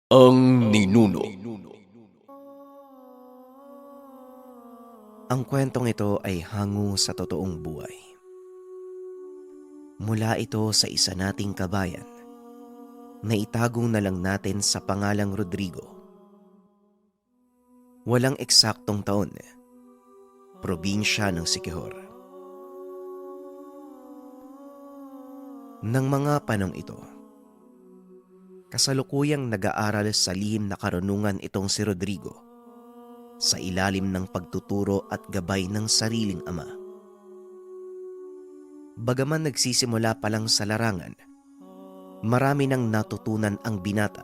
Ang Ninuno. Ang kwentong ito ay hango sa totoong buhay. Mula ito sa isa nating kabayan na itagong na lang natin sa pangalang Rodrigo. Walang eksaktong taon, probinsya ng Siquijor. Nang mga panong ito, kasalukuyang nag-aaral sa lihim na karunungan itong si Rodrigo sa ilalim ng pagtuturo at gabay ng sariling ama. Bagaman nagsisimula pa lang sa larangan, marami nang natutunan ang binata.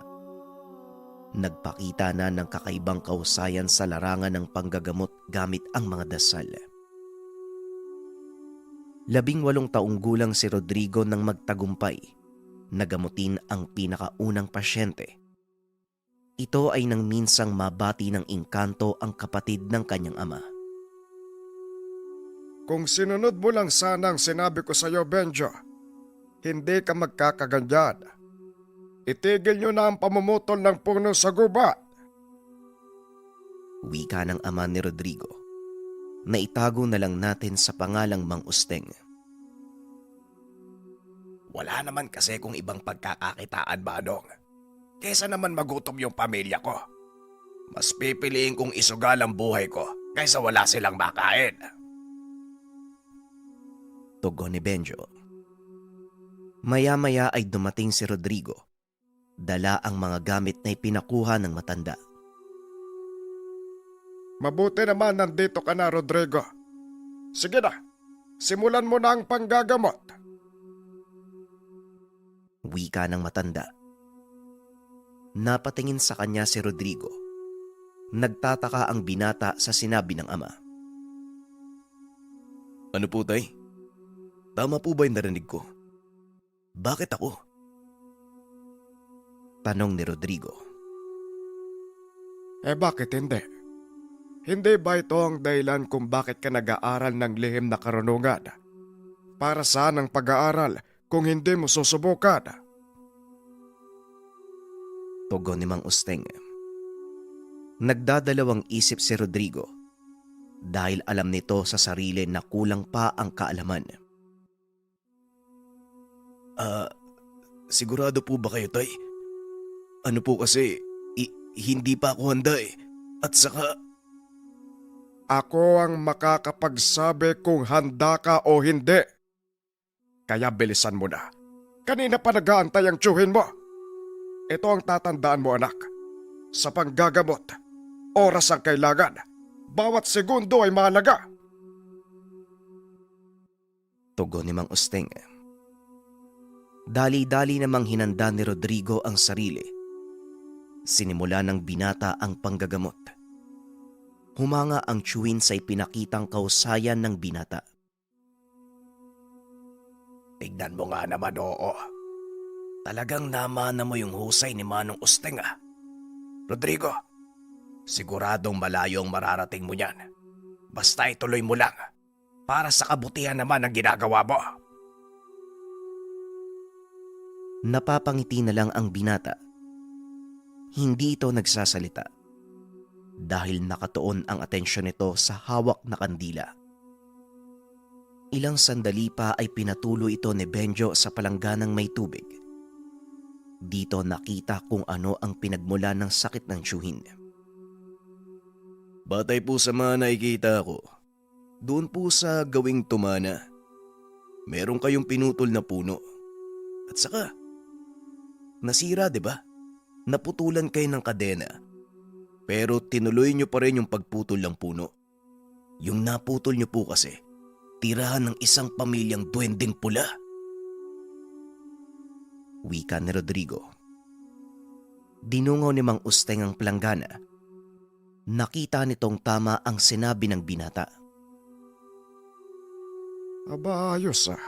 Nagpakita na ng kakaibang kahusayan sa larangan ng panggagamot gamit ang mga dasal. 18 taong gulang si Rodrigo nang magtagumpay na gamutin ang pinakaunang pasyente. Ito ay nang minsang mabati ng engkanto ang kapatid ng kanyang ama. Kung sinunod mo lang sana ang sinabi ko sa iyo, Benjo, hindi ka magkakaganyan. Itigil nyo na ang pamumutol ng puno sa gubat. Wika ng ama ni Rodrigo na itago na lang natin sa pangalang Mang Usteng. Wala naman kasi kung ibang pagkakakitaan, Manong. Kesa naman magutom yung pamilya ko. Mas pipiliin kong isugal ang buhay ko kaysa wala silang makain. Tugon ni Benjo. Maya-maya ay dumating si Rodrigo. Dala ang mga gamit na ipinakuha ng matanda. Mabuti naman nandito ka na, Rodrigo. Sige na, simulan mo na ang panggagamot. Wika ng matanda. Napatingin sa kanya si Rodrigo. Nagtataka ang binata sa sinabi ng ama. Ano po, tay? Tama po ba yung narinig ko? Bakit ako? Tanong ni Rodrigo. Bakit hindi? Hindi ba ito ang dahilan kung bakit ka nag-aaral ng lihim na karunungan? Para saan ang pag-aaral kung hindi mo susubukan? Tugon ni Mang Usteng. Nagdadalawang isip si Rodrigo dahil alam nito sa sarili na kulang pa ang kaalaman. Sigurado po ba kayo, tay? Ano po kasi, hindi pa ako handa eh. At saka, Ako ang makakapagsabi kung handa ka o hindi. Kaya bilisan mo na. Kanina pa nag-aantay ang tiyuhin mo. Ito ang tatandaan mo, anak. Sa panggagamot, oras ang kailangan. Bawat segundo ay mahalaga. Tugon ni Mang Usteng. Dali-dali namang hinanda ni Rodrigo ang sarili. Sinimula ng binata ang panggagamot. Humanga ang tiyuhin sa ipinakitang kausayan ng binata. Tignan mo nga naman, oo. Talagang namana mo yung husay ni Manong Usteng, ah. Rodrigo, siguradong malayo ang mararating mo yan. Basta ituloy mo lang. Para sa kabutihan naman ang ginagawa mo. Napapangiti na lang ang binata. Hindi ito nagsasalita dahil nakatuon ang atensyon nito sa hawak na kandila. Ilang sandali pa ay pinatuloy ito ni Benjo sa palangganang may tubig. Dito nakita kung ano ang pinagmula ng sakit ng tiyuhin. batay po sa mga nakikita ko, doon po sa gawing tumana, meron kayong pinutol na puno. At saka, nasira, di ba? Naputulan kayo ng kadena. Pero tinuloy nyo pa rin yung pagputol ng puno. Yung naputol nyo po kasi, tirahan ng isang pamilyang duwending pula. Wika ni Rodrigo. Dinungaw ni Mang Usteng ang planggana. Nakita nitong tama ang sinabi ng binata. Aba, ayos ah.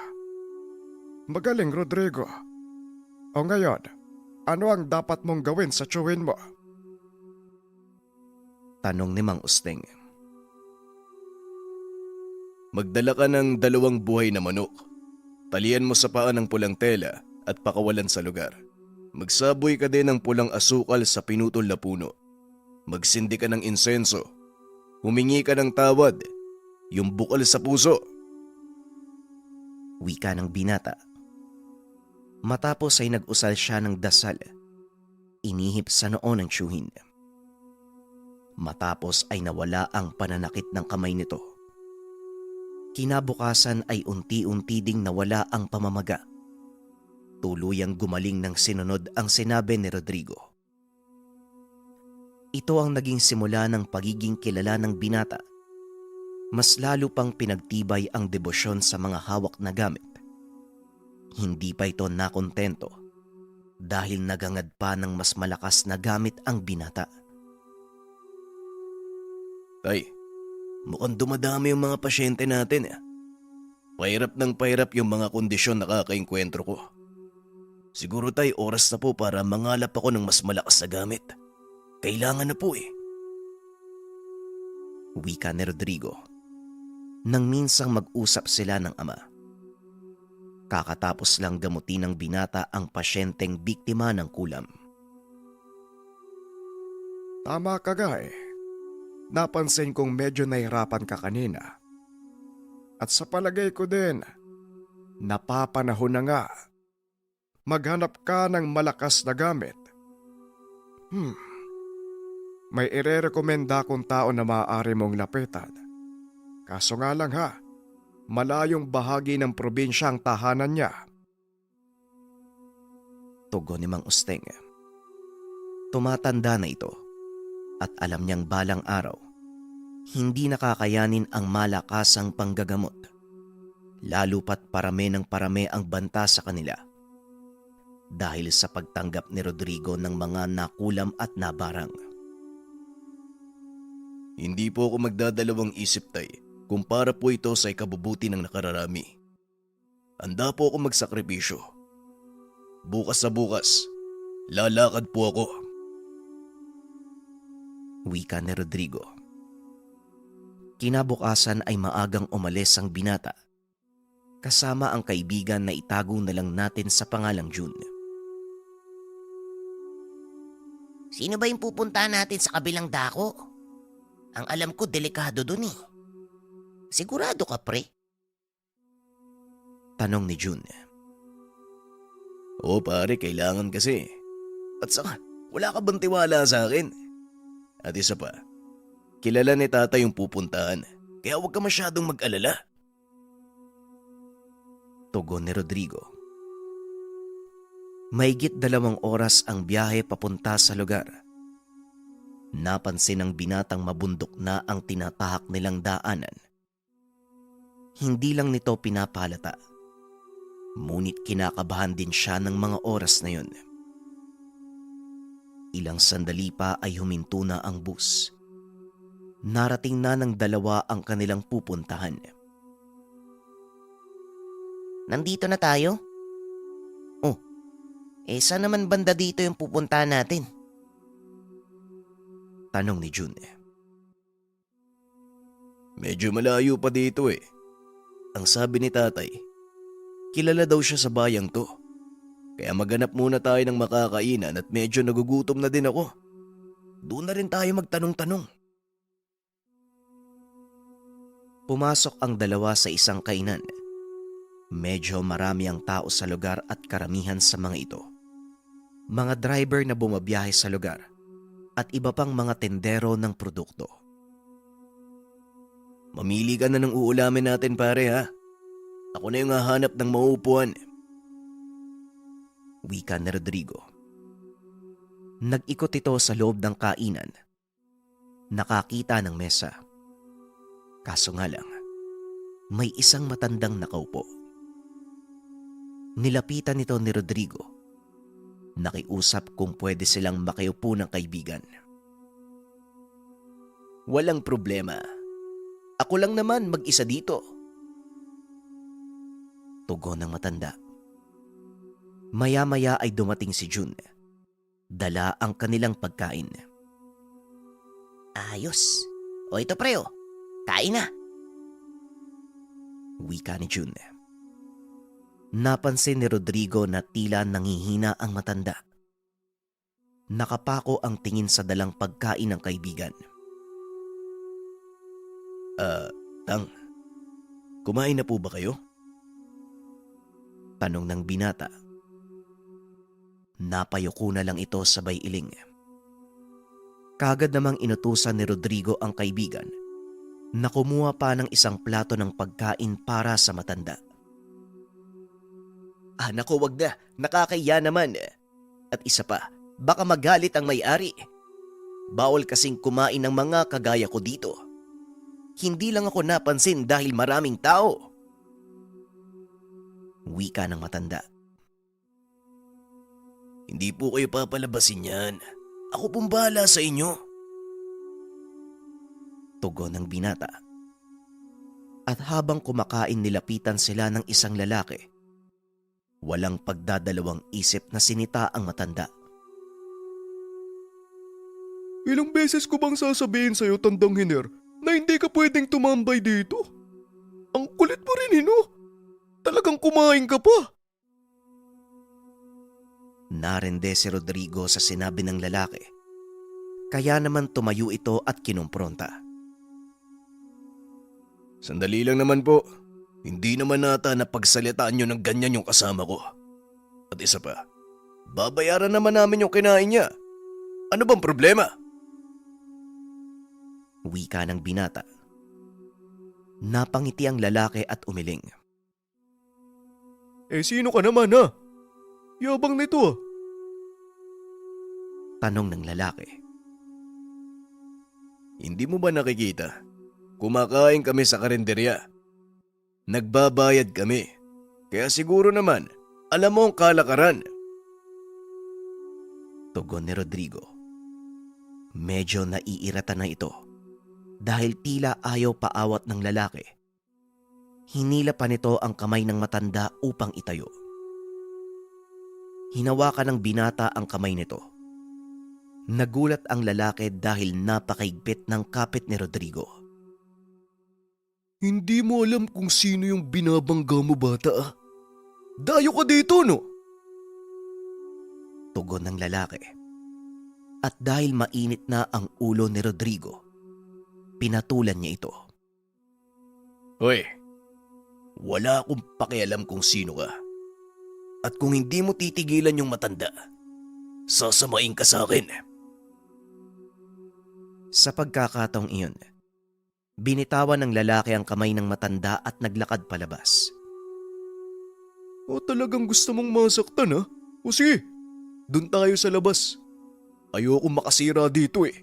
Magaling, Rodrigo. O ngayon, ano ang dapat mong gawin sa tiyuhin mo? Tanong ni Mang Usteng. Magdala ka ng 2 buhay na manok. Talian mo sa paa ng pulang tela at pakawalan sa lugar. Magsaboy ka din ng pulang asukal sa pinutol na puno. Magsindi ka ng insenso. Humingi ka ng tawad. Yung bukal sa puso. Wika ng binata. Matapos ay nag-usal siya ng dasal. Inihip sa noo ng tiyuhin. Matapos ay nawala ang pananakit ng kamay nito. Kinabukasan ay unti-unti ding nawala ang pamamaga. Tuluyang gumaling ng sinunod ang sinabi ni Rodrigo. Ito ang naging simula ng pagiging kilala ng binata. Mas lalo pang pinagtibay ang debosyon sa mga hawak na gamit. Hindi pa ito nakontento dahil nagangad pa ng mas malakas na gamit ang binata. Tay, mukhang dumadami yung mga pasyente natin. Pahirap ng pahirap yung mga kondisyon na kakainkwentro ko. Siguro tay, oras na po para mangalap ako ng mas malakas na gamit. Kailangan na po eh. Wika ni Rodrigo. Nang minsang mag-usap sila ng ama. Kakatapos lang gamutin ng binata ang pasyenteng biktima ng kulam. Tama ka nga eh. Napansin kong medyo nahirapan ka kanina. At sa palagay ko din, napapanahon na nga. Maghanap ka ng malakas na gamit. May irerekomenda kong tao na maaari mong lapitan. Kaso nga lang ha, malayong bahagi ng probinsya ang tahanan niya. Tugon ni Mang Usteng. Tumatanda na ito at alam niyang balang araw, hindi nakakayanin ang malakasang panggagamot. Lalo pat parami ng parami ang banta sa kanila. Dahil sa pagtanggap ni Rodrigo ng mga nakulam at nabarang. Hindi po ako magdadalawang isip tay kung para po ito sa ikabubuti ng nakararami. Handa po ako magsakripisyo. Bukas sa bukas, lalakad po ako. Wika ni Rodrigo. Kinabukasan ay maagang umalis ang binata. Kasama ang kaibigan na itago na lang natin sa pangalang June. Sino ba yung pupuntahan natin sa kabilang dako? Ang alam ko, delikado dun eh. Sigurado ka, pre? Tanong ni June. Oo pare, kailangan kasi. At saka, wala ka bang tiwala sa akin? At isa pa, kilala ni tata yung pupuntahan. Kaya huwag ka masyadong mag-alala. Tugon ni Rodrigo. Mahigit 2 oras ang biyahe papunta sa lugar. Napansin ng binatang mabundok na ang tinatahak nilang daanan. Hindi lang nito pinapahalata. Ngunit kinakabahan din siya ng mga oras na yun. Ilang sandali pa ay huminto na ang bus. Narating na ng 2 ang kanilang pupuntahan. Nandito na tayo? Oh, saan naman banda dito yung pupuntahan natin? Tanong ni June. Medyo malayo pa dito eh. Ang sabi ni tatay, kilala daw siya sa bayang to. Kaya maghanap muna tayo ng makakainan at medyo nagugutom na din ako. Doon na rin tayo magtanong-tanong. Pumasok ang 2 sa isang kainan. Medyo marami ang tao sa lugar at karamihan sa mga ito. Mga driver na bumabiyahe sa lugar at iba pang mga tendero ng produkto. Mamili ka na ng uulamin natin pare ha. Ako na yung hahanap ng mauupuan. Wika ni Rodrigo. Nag-ikot ito sa loob ng kainan. Nakakita ng mesa. Kaso nga lang, may isang matandang nakaupo. Nilapitan nito ni Rodrigo. Nakiusap kung pwede silang makiupo ng kaibigan. Walang problema. Ako lang naman mag-isa dito. Tugon ng matanda. Maya-maya ay dumating si June. Dala ang kanilang pagkain. Ayos. O ito pre, kain na. Wika ni June. Napansin ni Rodrigo na tila nangihina ang matanda. Nakapako ang tingin sa dalang pagkain ng kaibigan. Tang, kumain na po ba kayo? Tanong ng binata. Napayuko na lang ito sabay iling. Kagad namang inutusan ni Rodrigo ang kaibigan na kumuha pa ng isang plato ng pagkain para sa matanda. Nako, wag na. Nakakahiya naman. At isa pa, baka magalit ang may-ari. Bawal kasing kumain ng mga kagaya ko dito. Hindi lang ako napansin dahil maraming tao. Wika ng matanda. Hindi po kayo papalabasin yan. Ako pong bahala sa inyo. Tugon ng binata. At habang kumakain nilapitan sila ng isang lalaki, walang pagdadalawang isip na sinita ang matanda. Ilang beses ko bang sasabihin sa'yo, Tandang Hiner, na hindi ka pwedeng tumambay dito? Ang kulit mo rin, Hino. Talagang kumain ka pa. Narende si Rodrigo sa sinabi ng lalaki. Kaya naman tumayo ito at kinumpronta. Sandali lang naman po. Hindi naman nata na pagsalitaan nyo ng ganyan yung kasama ko. At isa pa, babayaran naman namin yung kinain niya. Ano bang problema? Wika ng binata. Napangiti ang lalaki at umiling. Sino ka naman, ha? Yabang nito, ah. Tanong ng lalaki. Hindi mo ba nakikita? Kumakain kami sa karinderya. Nagbabayad kami. Kaya siguro naman, alam mo ang kalakaran. Tugon ni Rodrigo. Medyo naiirata na ito dahil tila ayaw paawat ng lalaki. Hinila pa nito ang kamay ng matanda upang itayo. Hinawakan ng binata ang kamay nito. Nagulat ang lalaki dahil napakaigpit ng kapit ni Rodrigo. Hindi mo alam kung sino yung binabangga mo, bata, ah. Dayo ka dito, no? Tugon ng lalaki. At dahil mainit na ang ulo ni Rodrigo, pinatulan niya ito. Hoy, wala akong pakialam kung sino ka. At kung hindi mo titigilan yung matanda, sasamain ka sa akin. Sa pagkakataong iyon, binitawan ng lalaki ang kamay ng matanda at naglakad palabas. O talagang gusto mong masaktan, ha? O sige, dun tayo sa labas. Ayoko makasira dito, eh.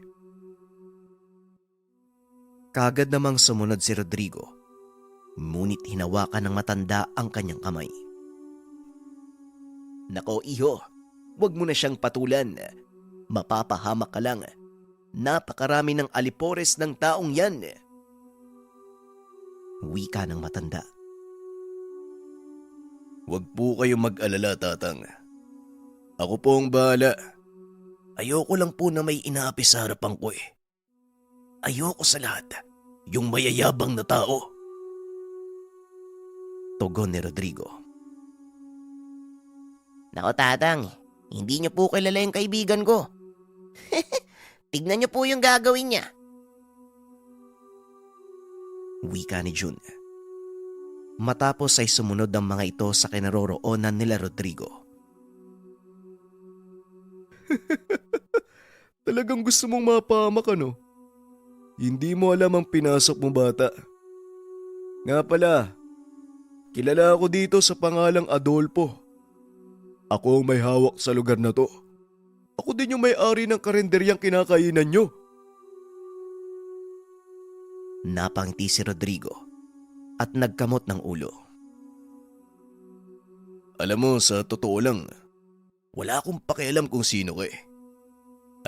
Kagad namang sumunod si Rodrigo, ngunit hinawakan ng matanda ang kanyang kamay. Nako iho, wag mo na siyang patulan. Mapapahamak ka lang. Napakarami ng alipores ng taong yan. Wika ng matanda. Wag po kayong mag-alala, tatang. Ako po ang bahala. Ayoko lang po na may inaapi sa harapan ko eh. Ayoko sa lahat, yung mayayabang na tao. Tugon ni Rodrigo. Nako tatang, hindi niyo po kilala yung kaibigan ko. Tignan niyo po yung gagawin niya. Wika ni Jun. Matapos ay sumunod ang mga ito sa kinaroroonan nila Rodrigo. Talagang gusto mong mapahamak, ano? Hindi mo alam ang pinasok mo, bata. Nga pala, kilala ako dito sa pangalang Adolfo. Ako ang may hawak sa lugar na to. Ako din yung may-ari ng karenderyang kinakainan nyo. Napangiti si Rodrigo at nagkamot ng ulo. Alam mo, sa totoo lang, wala akong pakialam kung sino ka eh.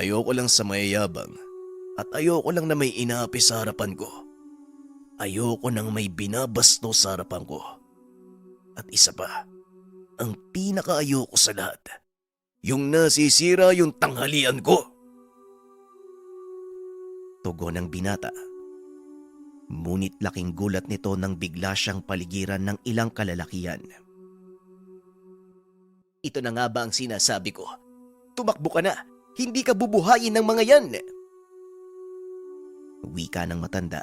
Ayoko lang sa mayayabang at ayoko lang na may inaapi sa harapan ko. Ayoko nang may binabasto sa harapan ko. At isa pa, ang pinakaayoko sa lahat, yung nasisira yung tanghalian ko. Tugon ng binata. Ngunit laking gulat nito nang bigla siyang paligiran ng ilang kalalakihan. Ito na nga ba ang sinasabi ko? Tumakbo ka na! Hindi ka bubuhayin ng mga yan. Wika ng matanda.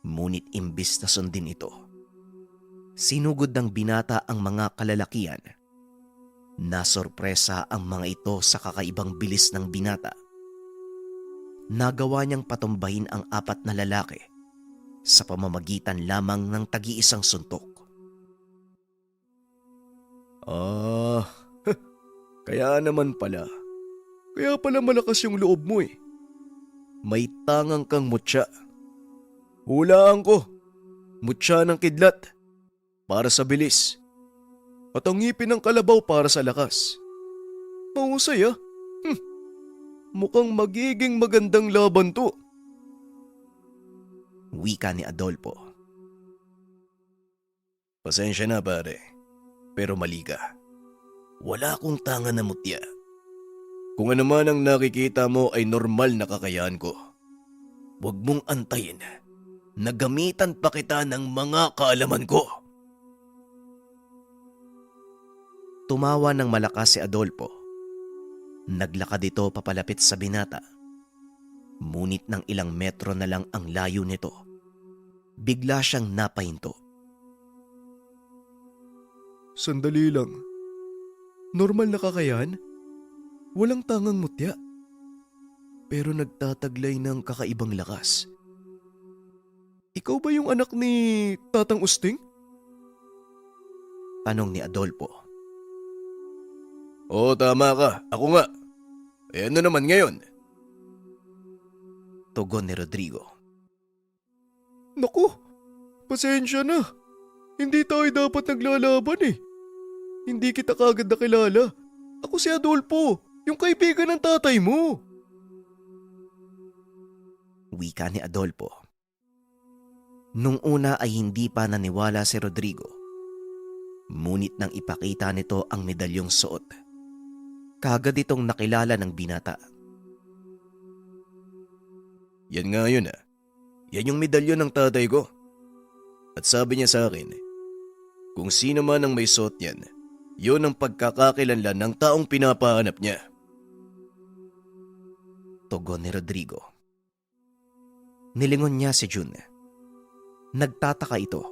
Ngunit imbis na sundin ito, sinugod ng binata ang mga kalalakian. Nasorpresa ang mga ito sa kakaibang bilis ng binata. Nagawa niyang patumbahin ang 4 na lalaki sa pamamagitan lamang ng tagi-isang suntok. Kaya naman pala. Kaya pala malakas yung loob mo eh. May tangang kang mutya. Hulaan ko. Mutya ng kidlat. Para sa bilis. At ang ngipin ng kalabaw para sa lakas. Mahusay ah. Mukhang magiging magandang laban to. Wika ni Adolfo. Pasensya na pare. Pero mali ka. Wala akong tanga na mutya. Kung ano man ang nakikita mo ay normal na kakayahan ko. Huwag mong antayin na gamitan pa kita ng mga kaalaman ko. Tumawa ng malakas si Adolfo. Naglakad ito papalapit sa binata. Ngunit ng ilang metro na lang ang layo nito, bigla siyang napahinto. Sandali lang. Normal na kakayahan? Walang tangang mutya. Pero nagtataglay ng kakaibang lakas. Ikaw ba yung anak ni Tatang Usting? Tanong ni Adolfo. Oo, tama ka. Ako nga. Eh ano naman ngayon? Tugon ni Rodrigo. Naku, pasensya na. Hindi tayo dapat naglalaban eh. Hindi kita kagad nakilala. Ako si Adolfo, yung kaibigan ng tatay mo. Wika ni Adolfo. Nung una ay hindi pa naniwala si Rodrigo. Ngunit nang ipakita nito ang medalyong suot, kagad itong nakilala ng binata. Yan nga yun ah. Yan yung medalyon ng tatay ko. At sabi niya sa akin, kung sino man ang may suot yan, yun ang pagkakakilanlan ng taong pinapahanap niya. Tugon ni Rodrigo. Nilingon niya si Jun. Nagtataka ito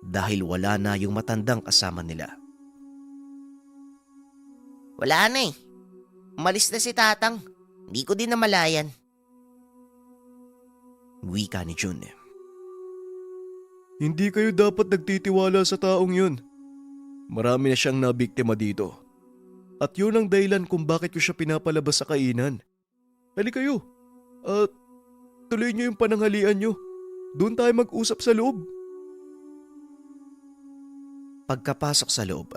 dahil wala na yung matandang kasama nila. Wala na eh. Umalis na si Tatang. Hindi ko din namalayan. Wika ni Jun. Hindi kayo dapat nagtitiwala sa taong yun. Marami na siyang nabiktima dito. At yun ang dahilan kung bakit ko siya pinapalabas sa kainan. Halika kayo. At tuloy niyo yung pananghalian niyo. Doon tayo mag-usap sa loob. Pagkapasok sa loob,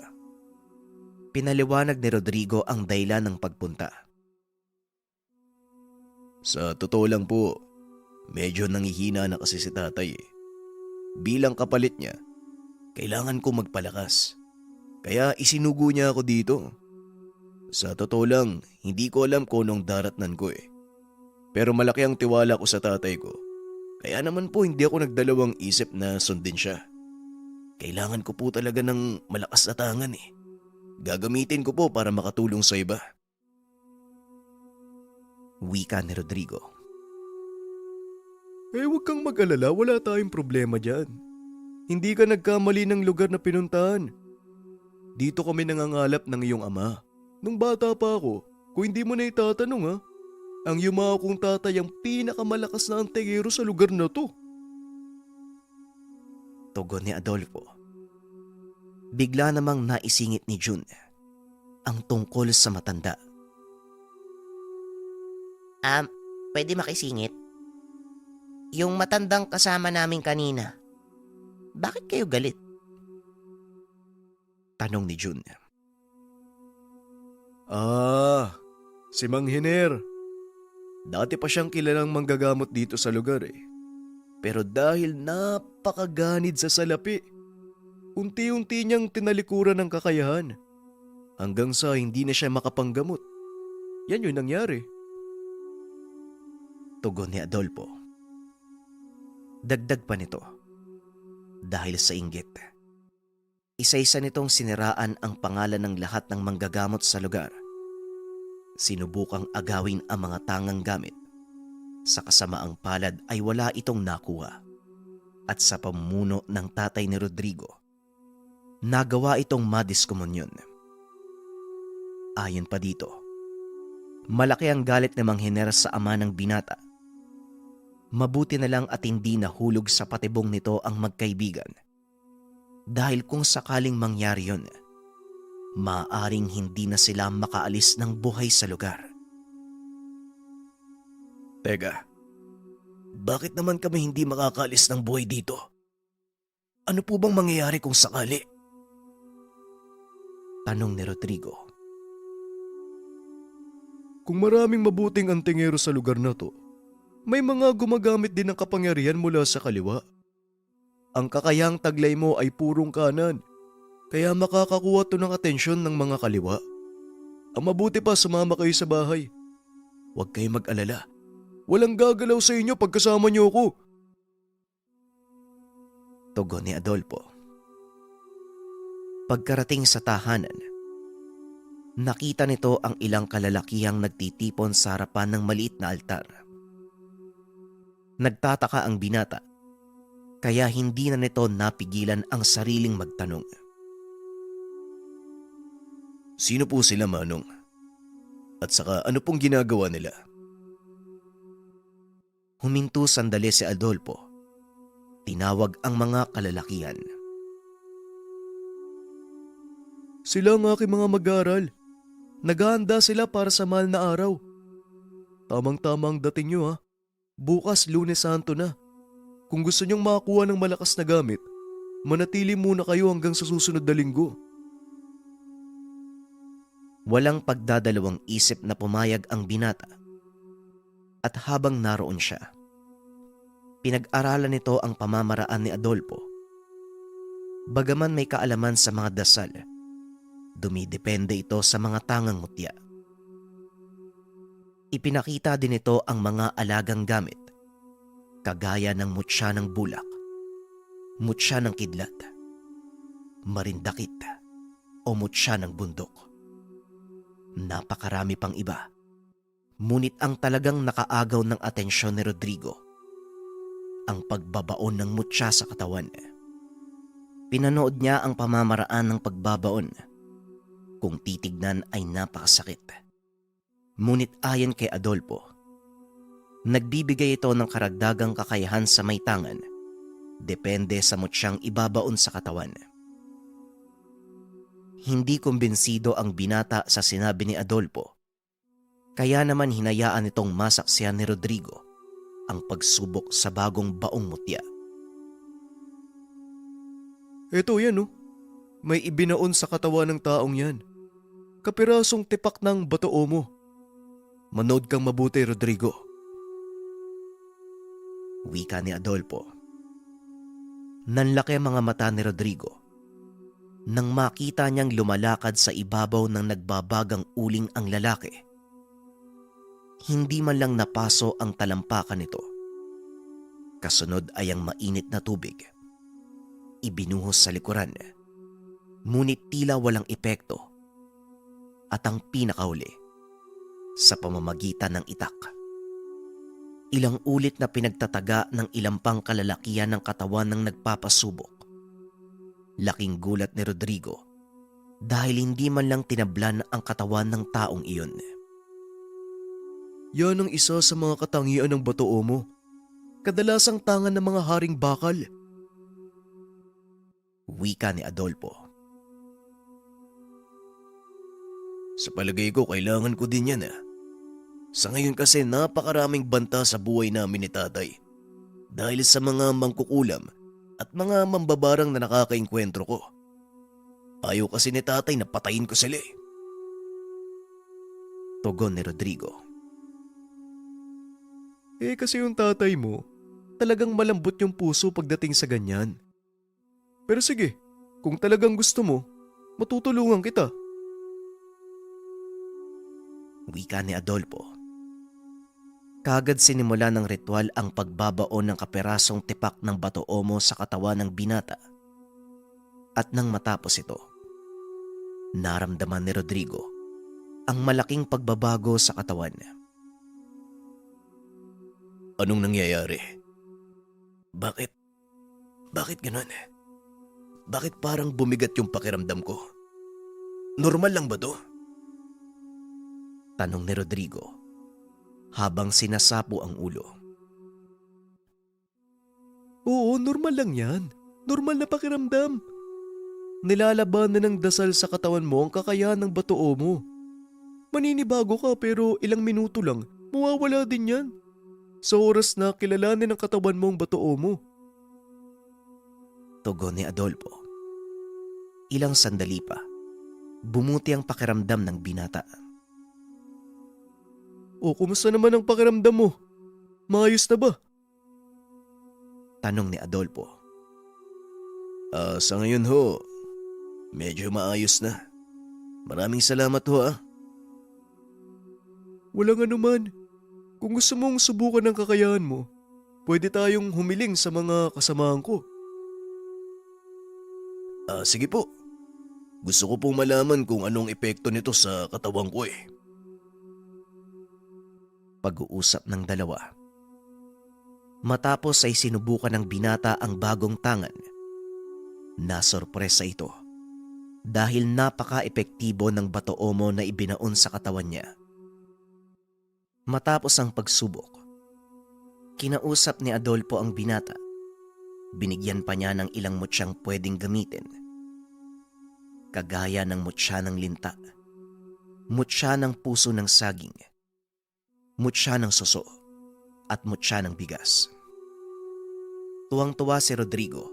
pinaliwanag ni Rodrigo ang dahilan ng pagpunta. Sa totoo lang po, medyo nangihina na kasi si tatay eh. Bilang kapalit niya, kailangan ko magpalakas. Kaya isinugo niya ako dito. Sa totoo lang, hindi ko alam kung anong daratnan ko eh. Pero malaki ang tiwala ko sa tatay ko. Kaya naman po hindi ako nagdalawang isip na sundin siya. Kailangan ko po talaga ng malakas na tangan eh. Gagamitin ko po para makatulong sa iba. Wika ni Rodrigo. Eh huwag kang mag-alala, wala tayong problema dyan. Hindi ka nagkamali ng lugar na pinuntahan. Dito kami nangangalap ng iyong ama. Nung bata pa ako, kung hindi mo na itatanong ha, ang yumao kong tatay ang pinakamalakas na antegero sa lugar na to. Tugon ni Adolfo. Bigla namang naisingit ni Jun ang tungkol sa matanda. Pwede makisingit? Yung matandang kasama namin kanina, bakit kayo galit? Tanong ni Jun. Si Mang Hiner. Dati pa siyang kilalang manggagamot dito sa lugar eh. Pero dahil napakaganid sa salapi, unti-unti niyang tinalikuran ng kakayahan. Hanggang sa hindi na siya makapanggamot. Yan yung nangyari. Tugon ni Adolfo. Dagdag pa nito, dahil sa inggit, isa-isa nitong siniraan ang pangalan ng lahat ng manggagamot sa lugar. sinubukang agawin ang mga tangang gamit. Sa kasamaang palad ay wala itong nakuha. At sa pamumuno ng tatay ni Rodrigo, nagawa itong madiskomunyon. Ayon pa dito, malaki ang galit ni Mang Hener sa ama ng binata. Mabuti na lang at hindi nahulog sa patibong nito ang magkaibigan. Dahil kung sakaling mangyari yun, maaaring hindi na sila makaalis ng buhay sa lugar. Teka, bakit naman kami hindi makakaalis ng buhay dito? Ano po bang mangyayari kung sakali? Tanong ni Rodrigo. Kung maraming mabuting antingero sa lugar na to, may mga gumagamit din ng kapangyarihan mula sa kaliwa. Ang kakayang taglay mo ay purong kanan, kaya makakakuha to ng atensyon ng mga kaliwa. Ang mabuti pa, sumama kayo sa bahay. Huwag kayong mag-alala. Walang gagalaw sa inyo pagkasama niyo ako. Tugon ni Adolfo. Pagkarating sa tahanan, nakita nito ang ilang kalalakihang nagtitipon sa harapan ng maliit na altar. Nagtataka ang binata, kaya hindi na nito napigilan ang sariling magtanong. Sino po sila, Manong? At saka ano pong ginagawa nila? Huminto sandali si Adolfo. Tinawag ang mga kalalakihan. Sila ang aking mga mag-aaral. Naghahanda sila para sa mahal na araw. Tamang-tama ang dating nyo ha. Bukas Lunes Santo na. Kung gusto nyong makakuha ng malakas na gamit, manatili muna kayo hanggang sa susunod na linggo. Walang pagdadalawang isip na pumayag ang binata. At habang naroon siya, pinag-aralan nito ang pamamaraan ni Adolfo. Bagaman may kaalaman sa mga dasal, dumidepende ito sa mga tangang mutya. Ipinakita din ito ang mga alagang gamit, kagaya ng mutya ng bulak, mutya ng kidlat, marindakit, o mutya ng bundok. Napakarami pang iba. Ngunit ang talagang nakaagaw ng atensyon ni Rodrigo, ang pagbabaon ng mutya sa katawan. Pinanood niya ang pamamaraan ng pagbabaon. Kung titignan ay napakasakit. Ngunit ayon kay Adolfo, nagbibigay ito ng karagdagang kakayahan sa may tangan, depende sa mutyang ibabaon sa katawan. Hindi kumbinsido ang binata sa sinabi ni Adolfo. Kaya naman hinayaan itong masaksihan ni Rodrigo ang pagsubok sa bagong baong mutya. Eto yan oh. May ibinaon sa katawan ng taong yan. Kapirasong tipak ng batoo mo. Manood kang mabuti, Rodrigo. Wika ni Adolfo. Nanlaki ang mga mata ni Rodrigo nang makita niyang lumalakad sa ibabaw ng nagbabagang uling ang lalaki. Hindi man lang napaso ang talampakan nito. Kasunod ay ang mainit na tubig. Ibinuhos sa likuran, ngunit tila walang epekto. At ang pinakahuli, sa pamamagitan ng itak. Ilang ulit na pinagtataga ng ilang pang kalalakihan ng katawan ng nagpapasubok. Laking gulat ni Rodrigo dahil hindi man lang tinablan ang katawan ng taong iyon. Yan ang isa sa mga katangian ng batoo mo. Kadalasang tangan ng mga haring bakal. Wika ni Adolfo. Sa palagay ko, kailangan ko din yan. Sa ngayon kasi napakaraming banta sa buhay namin ni tatay. Dahil sa mga mangkukulam at mga mambabarang na nakakainkwentro ko. Ayaw kasi ni tatay na patayin ko sila eh. Tugon ni Rodrigo. Kasi yung tatay mo, talagang malambot yung puso pagdating sa ganyan. Pero sige, kung talagang gusto mo, matutulungan kita. Wika ni Adolfo. Kagad sinimula ng ritual ang pagbabaon ng kaperasong tipak ng batoomo sa katawan ng binata. At nang matapos ito, naramdaman ni Rodrigo ang malaking pagbabago sa katawan. Anong nangyayari? Bakit? Bakit ganun? Bakit parang bumigat yung pakiramdam ko? Normal lang ba to? Tanong ni Rodrigo habang sinasapo ang ulo. Oo, normal lang yan. Normal na pakiramdam. Nilalabanan ng dasal sa katawan mo ang kakayahan ng batoo mo. Maninibago ka pero ilang minuto lang, mawawala din yan. Sa oras na kilalanin ng katawan mo ang batoo mo. Tugon ni Adolfo. Ilang sandali pa, bumuti ang pakiramdam ng binata. O kumusta naman ang pakiramdam mo? Maayos na ba? Tanong ni Adolfo. Sa ngayon ho, medyo maayos na. Maraming salamat ho Walang anuman. Kung gusto mong subukan ng kakayahan mo, pwede tayong humiling sa mga kasamahan ko. Sige po. Gusto ko pong malaman kung anong epekto nito sa katawan ko eh. Pag-uusap ng dalawa. Matapos ay sinubukan ng binata ang bagong tangan. Nasorpresa ito dahil napaka-epektibo ng batoomo na ibinaon sa katawan niya. Matapos ang pagsubok, kinausap ni Adolfo ang binata. Binigyan pa niya ng ilang mutsyang pwedeng gamitin. Kagaya ng mutya ng linta, mutya ng puso ng saging, mutya ng suso, at mutya ng bigas. Tuwang-tuwa si Rodrigo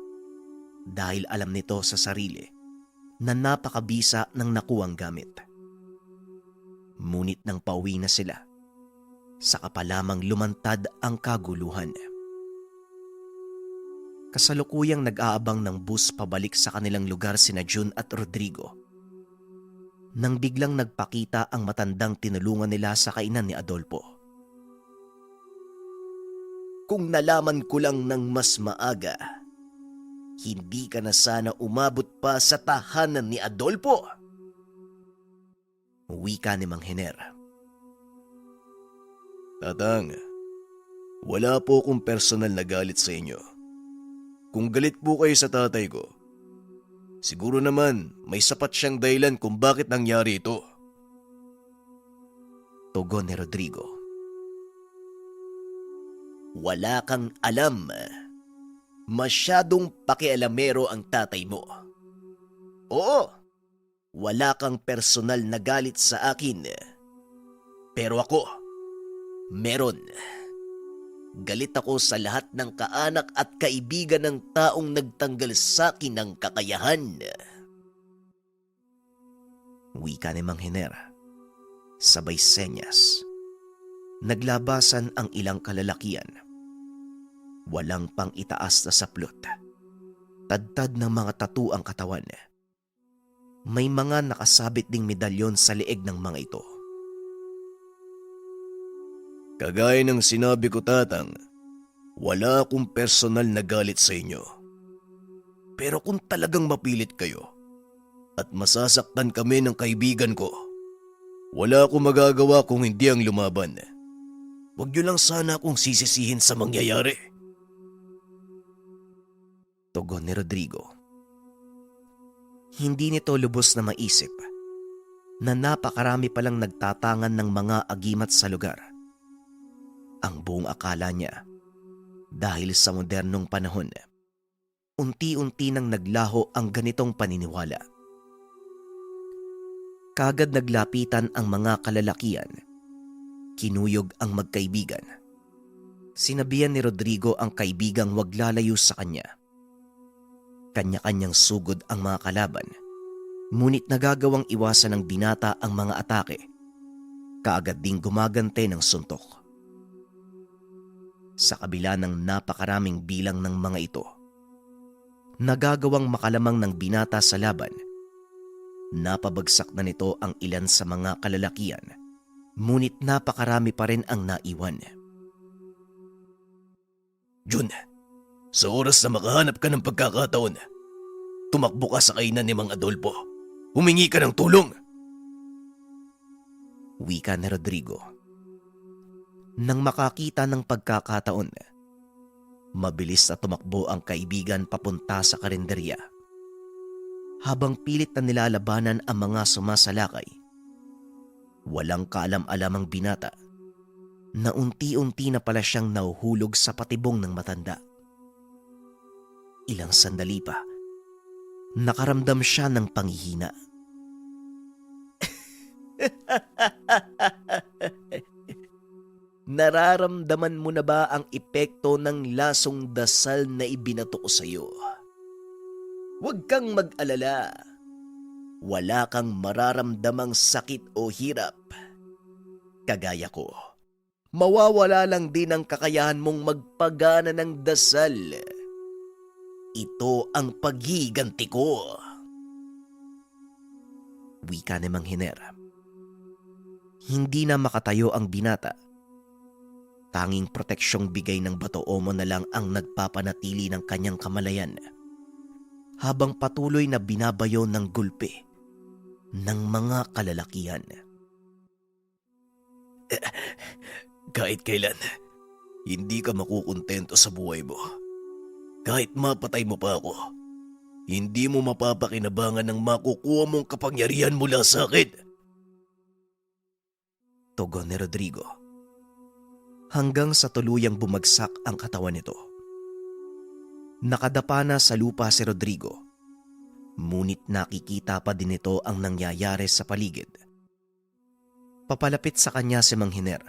dahil alam nito sa sarili na napakabisa ng nakuwang gamit. Ngunit nang pauwi na sila, saka pa lamang lumantad ang kaguluhan. Kasalukuyang nag-aabang ng bus pabalik sa kanilang lugar sina June at Rodrigo nang biglang nagpakita ang matandang tinulungan nila sa kainan ni Adolfo. Kung nalaman ko lang ng mas maaga, hindi ka na sana umabot pa sa tahanan ni Adolfo. Wika ni Mang Hiner. Tatang, wala po akong personal na galit sa inyo. Kung galit po kayo sa tatay ko, siguro naman may sapat siyang dahilan kung bakit nangyari ito. Tugon ni Rodrigo. Wala kang alam. Masyadong pakialamero ang tatay mo. Oo, wala kang personal na galit sa akin. Pero ako, meron. Galit ako sa lahat ng kaanak at kaibigan ng taong nagtanggal sa akin ng kakayahan. Wika ni Mang Hiner. Sabay senyas. Naglabasan ang ilang kalalakian. Walang pang itaas na saplot. Tadtad ng mga tattoo ang katawan. May mga nakasabit ding medalyon sa leeg ng mga ito. Kagaya ng sinabi ko, tatang, wala akong personal na galit sa inyo. Pero kung talagang mapilit kayo at masasaktan kami ng kaibigan ko, wala akong magagawa kung hindi ang lumaban. Huwag niyo lang sana akong sisisihin sa mangyayari. Tugon ni Rodrigo. Hindi nito lubos na maisip na napakarami palang nagtatangan ng mga agimat sa lugar. Ang buong akala niya, dahil sa modernong panahon, unti-unti nang naglaho ang ganitong paniniwala. Kagad naglapitan ang mga kalalakian. Kinuyog ang magkaibigan. Sinabihan ni Rodrigo ang kaibigang wag lalayo sa kanya. Kanya-kanyang sugod ang mga kalaban, ngunit nagagawang iwasan ng binata ang mga atake. Kaagad ding gumagante ng suntok. Sa kabila ng napakaraming bilang ng mga ito, nagagawang makalamang ng binata sa laban. Napabagsak na nito ang ilan sa mga kalalakian, ngunit napakarami pa rin ang naiwan. Jun, sa oras na makahanap ka ng pagkakataon, tumakbo ka sa kainan ni Mang Adolfo. Humingi ka ng tulong. wika ni Rodrigo. Nang makakita ng pagkakataon, mabilis na tumakbo ang kaibigan papunta sa karinderya. Habang pilit na nilalabanan ang mga sumasalakay, walang kaalam-alam ang binata na unti-unti na pala siyang nahuhulog sa patibong ng matanda. Ilang sandali pa, nakaramdam siya ng panghihina. Nararamdaman mo na ba ang epekto ng lasong dasal na ibinato ko sa iyo? Huwag kang mag-alala. Wala kang mararamdamang sakit o hirap. Kagaya ko, mawawala lang din ang kakayahan mong magpagana ng dasal. Ito ang paghiganti ko. Wika ni Mang Hiner. Hindi na makatayo ang binata. Tanging proteksyong bigay ng Bato Omo na lang ang nagpapanatili ng kanyang kamalayan habang patuloy na binabayo ng gulpe ng mga kalalakihan. Kahit kailan, hindi ka makukontento sa buhay mo. Kahit mapatay mo pa ako, hindi mo mapapakinabangan ng makukuha mong kapangyarihan mula sa akin. Tugon ni Rodrigo. Hanggang sa tuluyang bumagsak ang katawan nito. Nakadapa na sa lupa si Rodrigo, ngunit nakikita pa din ito ang nangyayari sa paligid. Papalapit sa kanya si Mang Hiner.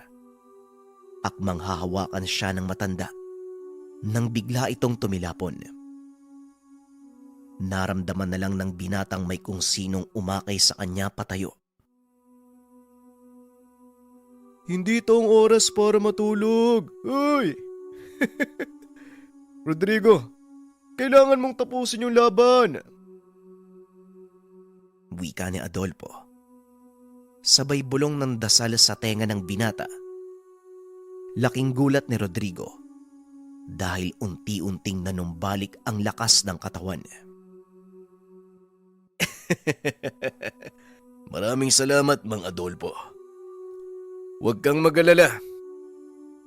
Akmang hahawakan siya ng matanda nang bigla itong tumilapon. Naramdaman na lang ng binatang may kung sinong umakay sa kanya patayo. Hindi ito ang oras para matulog. Uy! Rodrigo, kailangan mong tapusin yung laban. Wika ni Adolfo. Sabay bulong ng dasal sa tenga ng binata. Laking gulat ni Rodrigo dahil unti-unting nanumbalik ang lakas ng katawan. Maraming salamat, Mang Adolfo. Huwag kang mag-alala.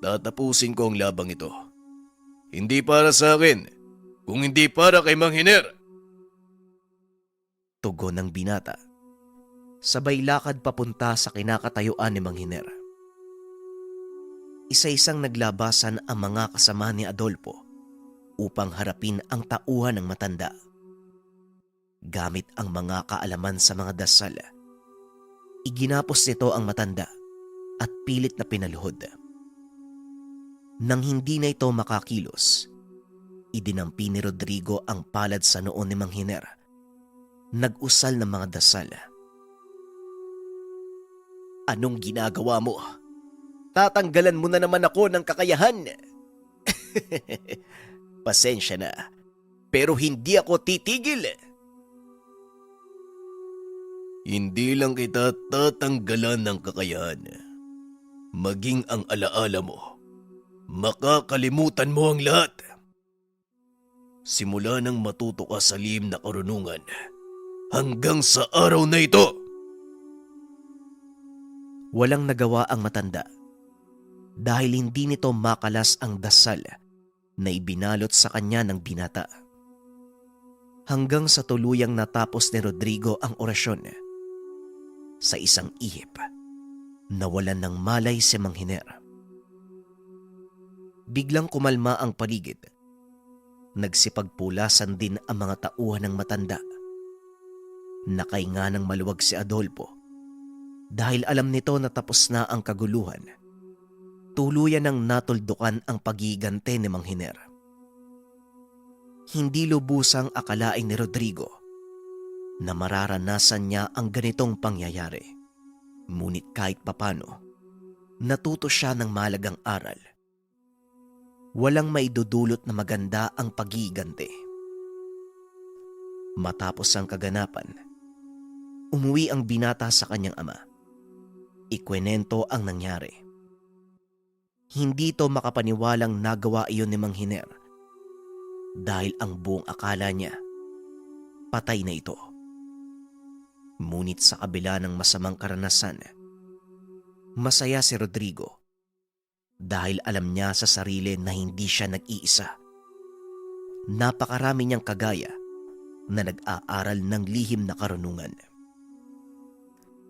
Tatapusin ko ang labang ito. Hindi para sa akin, kung hindi para kay Mang Hiner. Tugon ng binata. Sabay lakad papunta sa kinakatayuan ni Mang Hiner. Isa-isang naglabasan ang mga kasama ni Adolfo upang harapin ang tauhan ng matanda. Gamit ang mga kaalaman sa mga dasal, iginapos nito ang matanda at pilit na pinaluhod. Nang hindi na ito makakilos, idinampi ni Rodrigo ang palad sa noo ni Mang Hiner. Nag-usal ng mga dasal. Anong ginagawa mo? Tatanggalan mo na naman ako ng kakayahan. Pasensya na, pero hindi ako titigil. Hindi lang kita tatanggalan ng kakayahan. Maging ang alaala mo. Makakalimutan mo ang lahat. Simula nang matuto ka sa lihim na karunungan, hanggang sa araw na ito. Walang nagawa ang matanda dahil hindi nito makalas ang dasal na ibinalot sa kanya ng binata. Hanggang sa tuluyang natapos ni Rodrigo ang orasyon. Sa isang ihip, nawalan ng malay si Mang Hiner. Biglang kumalma ang paligid. Nagsipagpulasan din ang mga tauhan ng matanda. Nakainga ng maluwag si Adolfo dahil alam nito na tapos na ang kaguluhan. Tuluyan ng natuldukan ang pagigante ni Mang Hiner. Hindi lubusang akalain ni Rodrigo na mararanasan niya ang ganitong pangyayari. Ngunit kahit papano, natuto siya ng malagang aral. Walang maidudulot na maganda ang pagigante. Matapos ang kaganapan, umuwi ang binata sa kanyang ama. Ikwenento ang nangyari. Hindi to makapaniwalang nagawa iyon ni Mang Hiner dahil ang buong akala niya, patay na ito. Ngunit sa kabila ng masamang karanasan, Masaya si Rodrigo dahil alam niya sa sarili na hindi siya nag-iisa. Napakarami niyang kagaya na nag-aaral ng lihim na karunungan.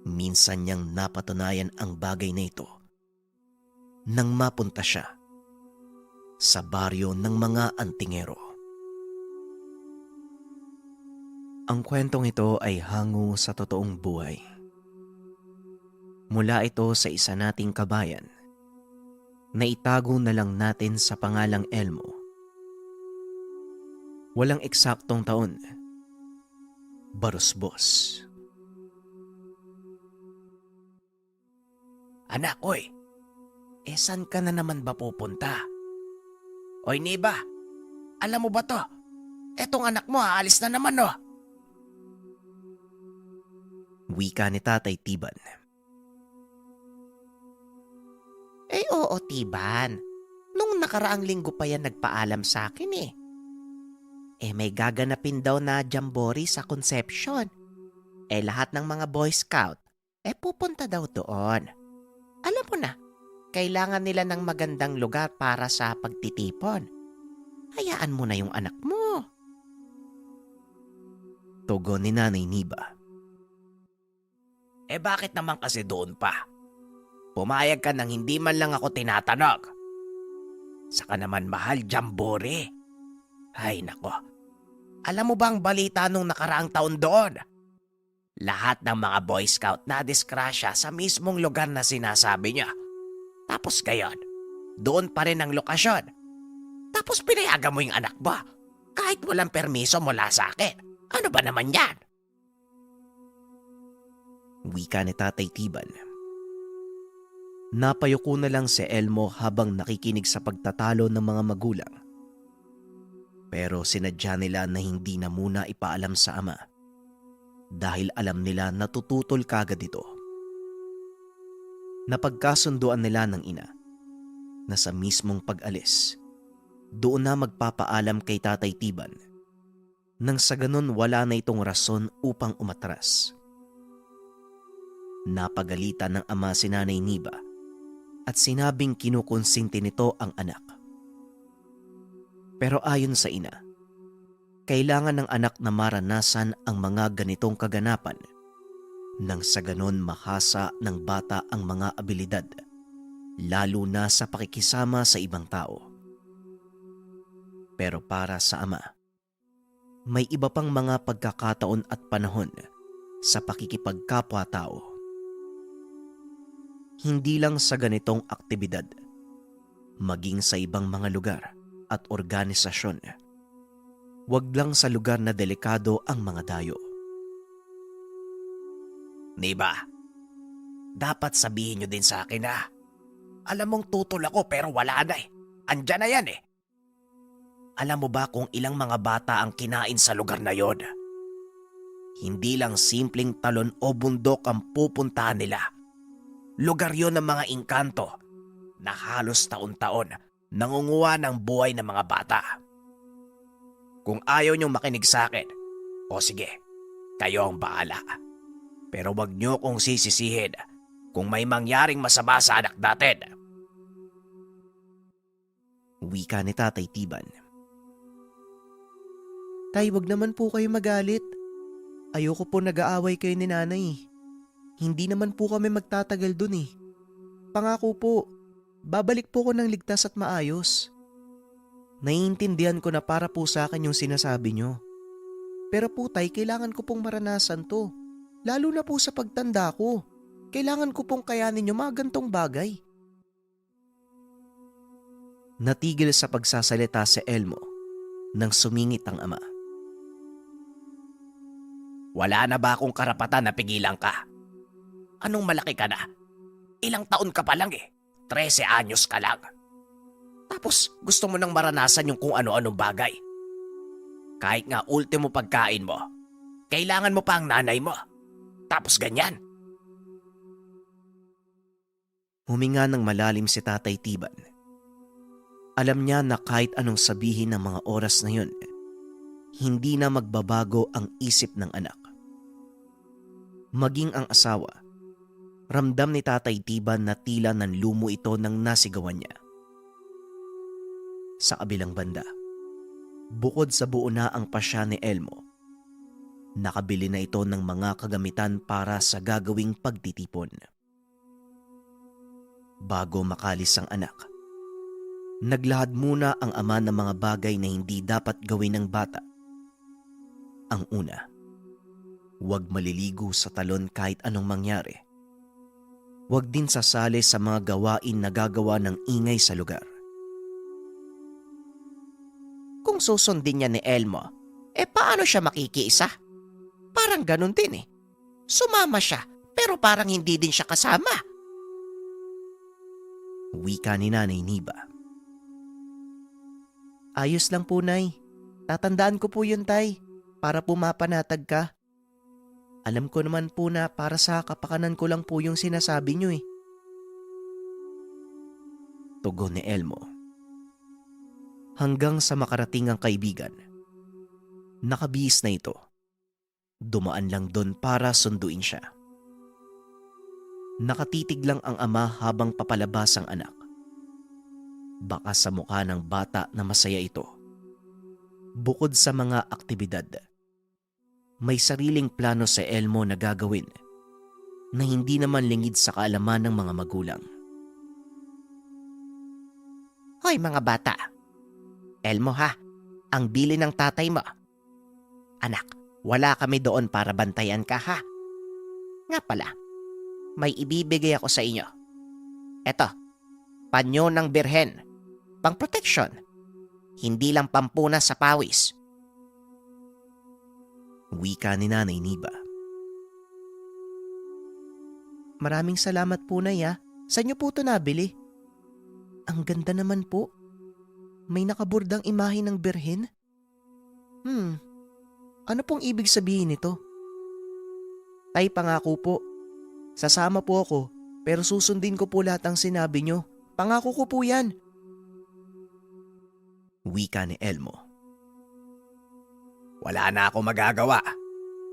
Minsan niyang napatunayan ang bagay na ito nang mapunta siya sa baryo ng mga antingero. Ang kwentong ito ay hango sa totoong buhay. Mula ito sa isa nating kabayan na itago na lang natin sa pangalang Elmo. Walang eksaktong taon. Barusbos. Anak, oy. Saan ka na naman ba pupunta? Oy, Niba. Alam mo ba to? Etong anak mo aalis na naman, no? Wika ni Tatay Tiban. Oo, Tiban. Nung nakaraang linggo pa yan nagpaalam sa akin eh. May gaganapin daw na jamboree sa Conception. Lahat ng mga Boy Scout, pupunta daw doon. Alam mo na, kailangan nila ng magandang lugar para sa pagtitipon. Hayaan mo na yung anak mo. Tugon ni Nanay Niba. Bakit naman kasi doon pa? Pumayag ka nang hindi man lang ako tinatanong. Saka naman mahal, jamboree. Ay nako, alam mo ba ang balita nung nakaraang taon doon? Lahat ng mga Boy Scout na disgrasya sa mismong lugar na sinasabi niya. Tapos gayon, doon pa rin ang lokasyon. Tapos pinayagan mo yung anak ba? Kahit walang permiso mula sa akin. Ano ba naman yan? Wika ni Tatay Tiban. Napayuko na lang si Elmo habang nakikinig sa pagtatalo ng mga magulang. Pero sinadya nila na hindi na muna ipaalam sa ama dahil alam nila na tututol kagad ito. Napagkasunduan nila ng ina na sa mismong pag-alis, doon na magpapaalam kay Tatay Tiban nang sa ganun wala na itong rason upang umatras. Napagalitan ng ama si Nanay Niba at sinabing kinukonsinti nito ang anak. Pero ayon sa ina, kailangan ng anak na maranasan ang mga ganitong kaganapan nang sa ganon mahasa ng bata ang mga abilidad, lalo na sa pakikisama sa ibang tao. Pero para sa ama, may iba pang mga pagkakataon at panahon sa pakikipagkapwa-tao. Hindi lang sa ganitong aktibidad, maging sa ibang mga lugar at organisasyon. Huwag lang sa lugar na delikado ang mga dayo. Niba, dapat sabihin nyo din sa akin na alam mong tutol ako pero wala na eh. Andyan na yan eh. Alam mo ba kung ilang mga bata ang kinain sa lugar na yon? Hindi lang simpleng talon o bundok ang pupuntahan nila. Lugar yon ng mga engkanto na halos taon-taon nangunguha ng buhay ng mga bata. Kung ayaw niyong makinig sa akin, o sige, kayo ang bahala. Pero wag niyo kong sisisihin kung may mangyaring masama sa anak natin. Wika ni Tatay Tiban. Tay, wag naman po kayo magalit. Ayoko po nag-aaway kayo ni nanay. Hindi naman po kami magtatagal dun eh. Pangako po, babalik po ko ng ligtas at maayos. Naiintindihan ko na para po sa akin yung sinasabi nyo. Pero po tay, kailangan ko pong maranasan to. Lalo na po sa pagtanda ko. Kailangan ko pong kayanin yung mga gantong bagay. Natigil sa pagsasalita si Elmo nang sumingit ang ama. Wala na ba akong karapatan na pigilan ka? Anong malaki ka na? Ilang taon ka pa lang eh. 13 anyos ka lang. Tapos gusto mo nang maranasan yung kung ano-anong bagay. Kahit nga ultimo pagkain mo, kailangan mo pa ang nanay mo. Tapos ganyan. Huminga ng malalim si Tatay Tiban. Alam niya na kahit anong sabihin ng mga oras na yun, hindi na magbabago ang isip ng anak. Maging ang asawa, Ramdam ni Tatay Tiban na tila nanlumo ito nang nasigawan niya. Sa kabilang banda, bukod sa buo na ang pasya ni Elmo, nakabili na ito ng mga kagamitan para sa gagawing pagtitipon. Bago makalis ang anak, naglahad muna ang ama ng mga bagay na hindi dapat gawin ng bata. Ang una, huwag maliligo sa talon kahit anong mangyari. Huwag din sasali sa mga gawain na gagawa ng ingay sa lugar. Kung susundin niya ni Elmo, paano siya makikiisa? Parang ganun din eh. Sumama siya, pero parang hindi din siya kasama. Wika ni Nanay Niba. Ayos lang po, Nay. Tatandaan ko po yun, Tay, para pumapanatag ka. Alam ko naman po na para sa kapakanan ko lang po yung sinasabi nyo eh. Tugon ni Elmo. Hanggang sa makarating ang kaibigan, nakabihis na ito. Dumaan lang doon para sunduin siya. Nakatitig lang ang ama habang papalabas ang anak. Baka sa mukha ng bata na masaya ito. Bukod sa mga aktibidad, may sariling plano si Elmo na gagawin na hindi naman lingid sa kaalaman ng mga magulang. Hoy mga bata, Elmo ha, ang bili ng tatay mo. Anak, wala kami doon para bantayan ka ha. Nga pala, may ibibigay ako sa inyo. Eto, panyo ng birhen, pang protection, hindi lang pampunas sa pawis. Wika ni Nanay Niba. Maraming salamat po, Nay. Saan niyo po ito nabili? Ang ganda naman po. May nakaburdang imahe ng birhen. Ano pong ibig sabihin nito? Tay, pangako po. Sasama po ako, pero susundin ko po lahat ng sinabi niyo. Pangako ko po yan. Wika ni Elmo. Wala na ako magagawa.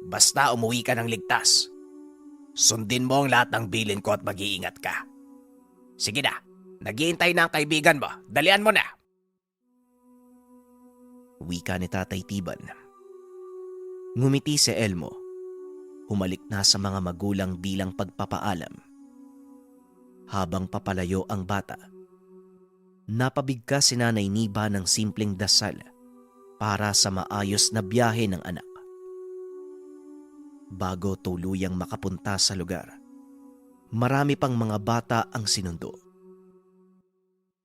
Basta umuwi ka ng ligtas. Sundin mo ang lahat ng bilin ko at mag-iingat ka. Sige na, naghihintay na ang kaibigan mo. Dalian mo na. Wika ni Tatay Tiban. Ngumiti si Elmo. Humalik na sa mga magulang bilang pagpapaalam. Habang papalayo ang bata, napabigkas si Nanay Niba ng simpleng dasal para sa maayos na biyahe ng anak. Bago tuluyang makapunta sa lugar, marami pang mga bata ang sinundo.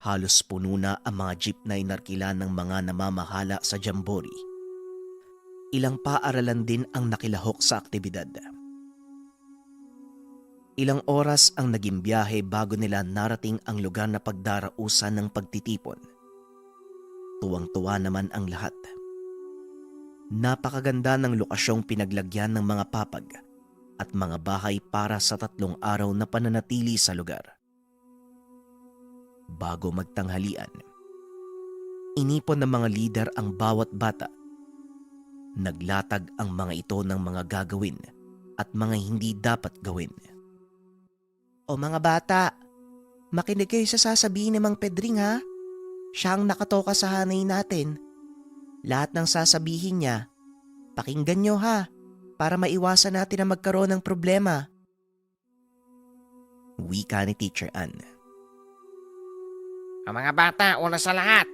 Halos puno na ang mga jeep na inarkila ng mga namamahala sa Jamboree. Ilang paaralan din ang nakilahok sa aktibidad. Ilang oras ang naging biyahe bago nila narating ang lugar na pagdarausan ng pagtitipon. Tuwang-tuwa naman ang lahat. Napakaganda ng lokasyong pinaglagyan ng mga papag at mga bahay para sa 3 araw na pananatili sa lugar. Bago magtanghalian, inipon ng mga lider ang bawat bata. Naglatag ang mga ito ng mga gagawin at mga hindi dapat gawin. O mga bata, makinig kayo sa sasabihin ni Mang Pedring ha. Siya ang nakatoka sa hanay natin. Lahat ng sasabihin niya, pakinggan niyo ha, para maiwasan natin na magkaroon ng problema. Wika ni Teacher Ann. Ang mga bata, una sa lahat,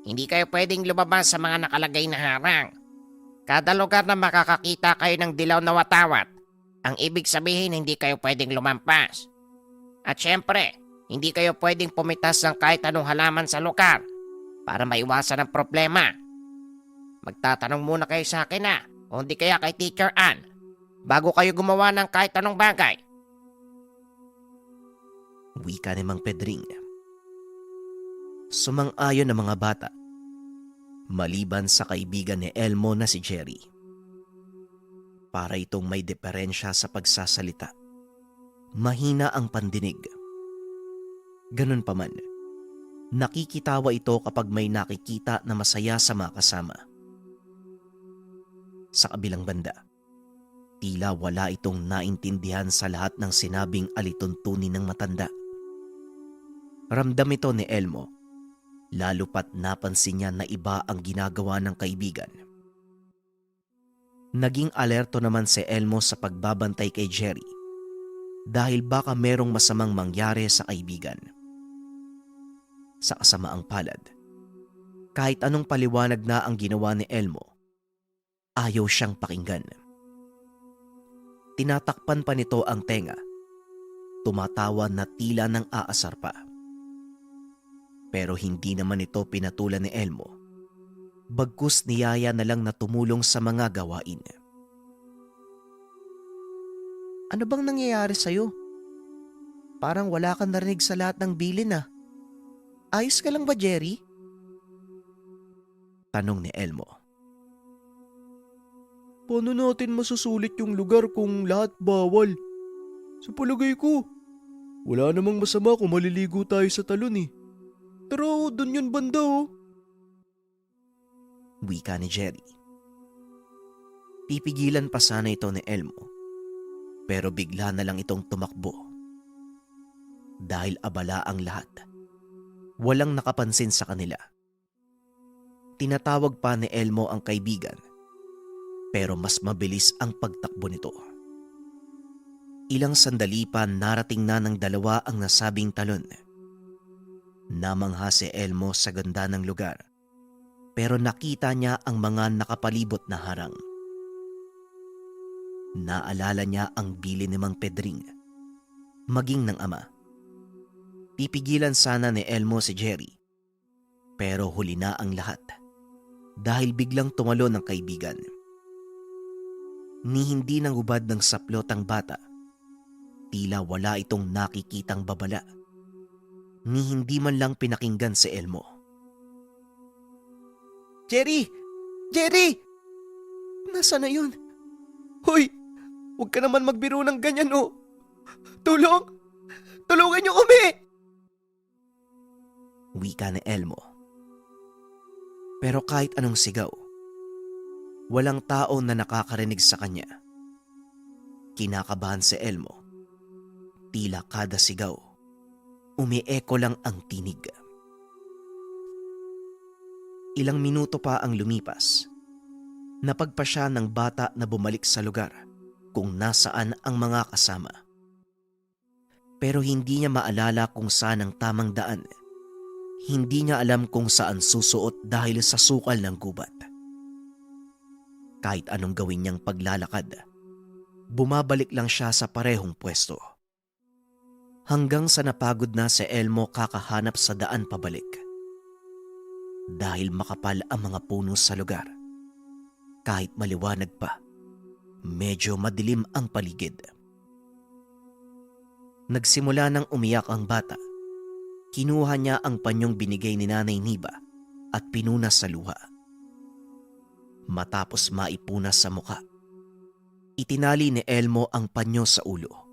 hindi kayo pwedeng lumabas sa mga nakalagay na harang. Kada lugar na makakakita kayo ng dilaw na watawat, ang ibig sabihin hindi kayo pwedeng lumampas. At syempre, hindi kayo pwedeng pumitas ng kahit anong halaman sa lugar para maiwasan ang problema. Magtatanong muna kayo sa akin na, o hindi kaya kay Teacher Ann, bago kayo gumawa ng kahit anong bagay. Wika ni Mang Pedring. Sumang-ayon ang mga bata, maliban sa kaibigan ni Elmo na si Jerry. Para itong may diferensya sa pagsasalita. Mahina ang pandinig. Ganun pa man, nakikitawa ito kapag may nakikita na masaya sa mga kasama. Sa kabilang banda, Tila wala itong naintindihan sa lahat ng sinabing alituntunin ng matanda. Ramdam ito ni Elmo, lalo pat napansin niya na iba ang ginagawa ng kaibigan. Naging alerto naman si Elmo sa pagbabantay kay Jerry dahil baka merong masamang mangyari sa kaibigan. Sa kasamaang palad, kahit anong paliwanag na ang ginawa ni Elmo, ayaw siyang pakinggan. Tinatakpan pa nito ang tenga, tumatawa na tila nang aasar pa. Pero hindi naman ito pinatulan ni Elmo, bagkus niyaya na lang na tumulong sa mga gawain. Ano bang nangyayari sa'yo? Parang wala kang narinig sa lahat ng bilin ah. Ayos ka lang ba, Jerry? Tanong ni Elmo. Paano natin masusulit yung lugar kung lahat bawal? Sa palagay ko, wala namang masama kung maliligo tayo sa talon eh. Tara, dun yun banda oh. Wika ni Jerry. Pipigilan pa sana ito ni Elmo, pero bigla na lang itong tumakbo. Dahil abala ang lahat, walang nakapansin sa kanila. Tinatawag pa ni Elmo ang kaibigan, pero mas mabilis ang pagtakbo nito. Ilang sandali pa narating na ng dalawa ang nasabing talon. Namangha si Elmo sa ganda ng lugar, pero nakita niya ang mga nakapalibot na harang. Naalala niya ang bili ni Mang Pedring, maging ng ama. Pipigilan sana ni Elmo si Jerry, pero huli na ang lahat dahil biglang tumalo ng kaibigan. Ni hindi nang hubad ng saplot ang bata, tila wala itong nakikitang babala, ni hindi man lang pinakinggan si Elmo. Jerry! Jerry! Nasaan na yun? Hoy! Huwag ka naman magbiro ng ganyan oh! Tulong! Tulungan niyo kami! Wika ni Elmo. Pero kahit anong sigaw, walang tao na nakakarinig sa kanya. Kinakabahan si Elmo. Tila kada sigaw, umieko lang ang tinig. Ilang minuto pa ang lumipas. Napagpa siya ng bata na bumalik sa lugar kung nasaan ang mga kasama. Pero hindi niya maalala kung saan ang tamang daan. Hindi niya alam kung saan susuot dahil sa sukal ng gubat. Kahit anong gawin niyang paglalakad, bumabalik lang siya sa parehong pwesto. Hanggang sa napagod na si Elmo kakahanap sa daan pabalik. Dahil makapal ang mga puno sa lugar, kahit maliwanag pa, medyo madilim ang paligid. Nagsimula nang umiyak ang bata. Kinuha niya ang panyong binigay ni Nanay Niba at pinunas sa luha. Matapos maipunas sa muka, itinali ni Elmo ang panyo sa ulo.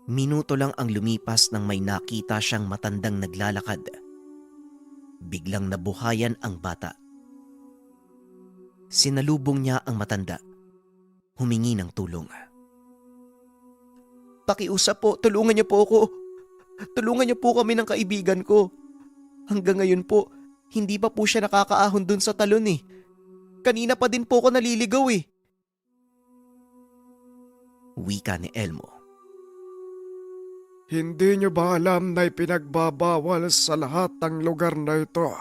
Minuto lang ang lumipas nang may nakita siyang matandang naglalakad. Biglang nabuhayan ang bata. Sinalubong niya ang matanda. Humingi ng tulong. Pakiusap po, tulungan niyo po ako. Tulungan niyo po kami ng kaibigan ko. Hanggang ngayon po, hindi pa po siya nakakaahon dun sa talon eh. Kanina pa din po ako naliligaw eh. Wika ni Elmo. Hindi niyo ba alam na ipinagbabawal sa lahat ang lugar na ito?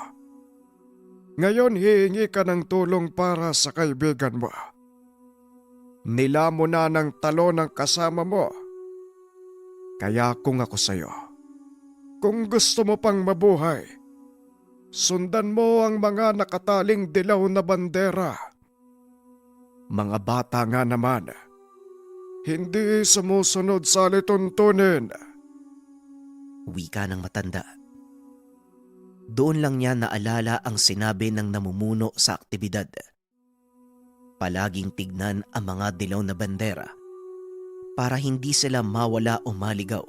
Ngayon hihingi ka ng tulong para sa kaibigan mo. Nila mo na ng talon ng kasama mo. Kaya kung ako sa'yo, kung gusto mo pang mabuhay, sundan mo ang mga nakataling dilaw na bandera. Mga bata nga naman, hindi sumusunod sa lituntunin. Wika ng matanda. Doon lang niya naalala ang sinabi ng namumuno sa aktibidad. Palaging tignan ang mga dilaw na bandera para hindi sila mawala o maligaw.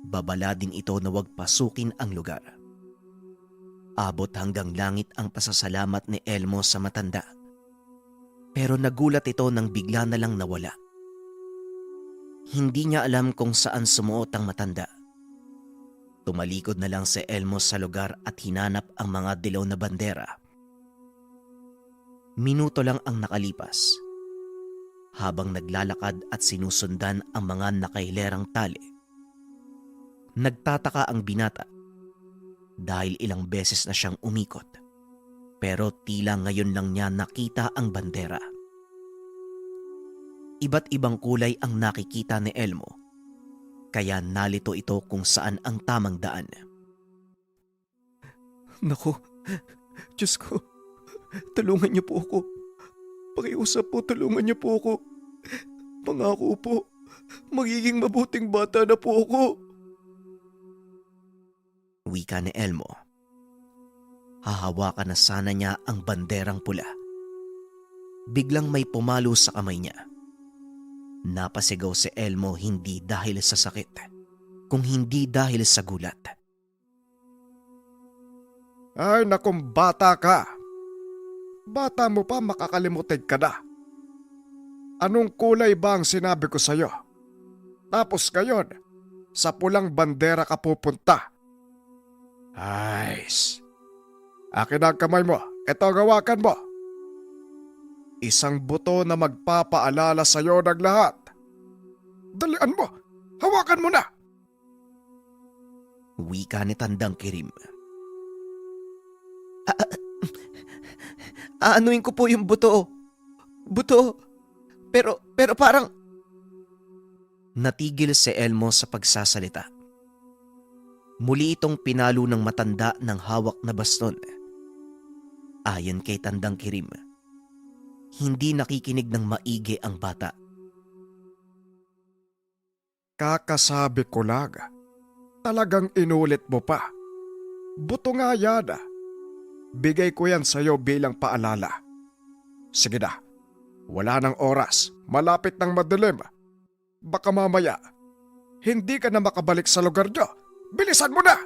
Babala din ito na huwag pasukin ang lugar. Abot hanggang langit ang pasasalamat ni Elmo sa matanda. Pero nagulat ito nang bigla na lang nawala. Hindi niya alam kung saan sumuot ang matanda. Tumalikod na lang si Elmo sa lugar at hinanap ang mga dilaw na bandera. Minuto lang ang nakalipas. Habang naglalakad at sinusundan ang mga nakahilerang tali. Nagtataka ang binata dahil ilang beses na siyang umikot. Pero tila ngayon lang niya nakita ang bandera. Iba't ibang kulay ang nakikita ni Elmo, kaya nalito ito kung saan ang tamang daan. Naku, Diyos ko, tulungan niyo po ako. Pakiusap po, tulungan niyo po ako. Pangako po, magiging mabuting bata na po ako. Wika ni Elmo. Hahawakan na sana niya ang banderang pula. Biglang may pumalo sa kamay niya. Napasigaw si Elmo hindi dahil sa sakit, kung hindi dahil sa gulat. Ay nakum, bata ka. Bata mo pa, makakalimutin ka na. Anong kulay ba ang sinabi ko sa'yo? Tapos ngayon, sa pulang bandera ka pupunta. Ayos. Akin ang kamay mo. Ito ang hawakan mo. Isang buto na magpapaalala sa'yo ng lahat. Dalian mo. Hawakan mo na. Wika ni Tandang Kirim. Aanuin ko po yung buto. Buto. Pero parang... Natigil si Elmo sa pagsasalita. Muli itong pinalo ng matanda ng hawak na baston. Ayon kay Tandang Kirim, hindi nakikinig ng maigi ang bata. Kakasabi ko lang. Talagang inulit mo pa. Buto nga yan. Bigay ko yan sa'yo bilang paalala. Sige na. Wala nang oras. Malapit ng madilim. Baka mamaya, hindi ka na makabalik sa lugar nyo. Bilisan mo na!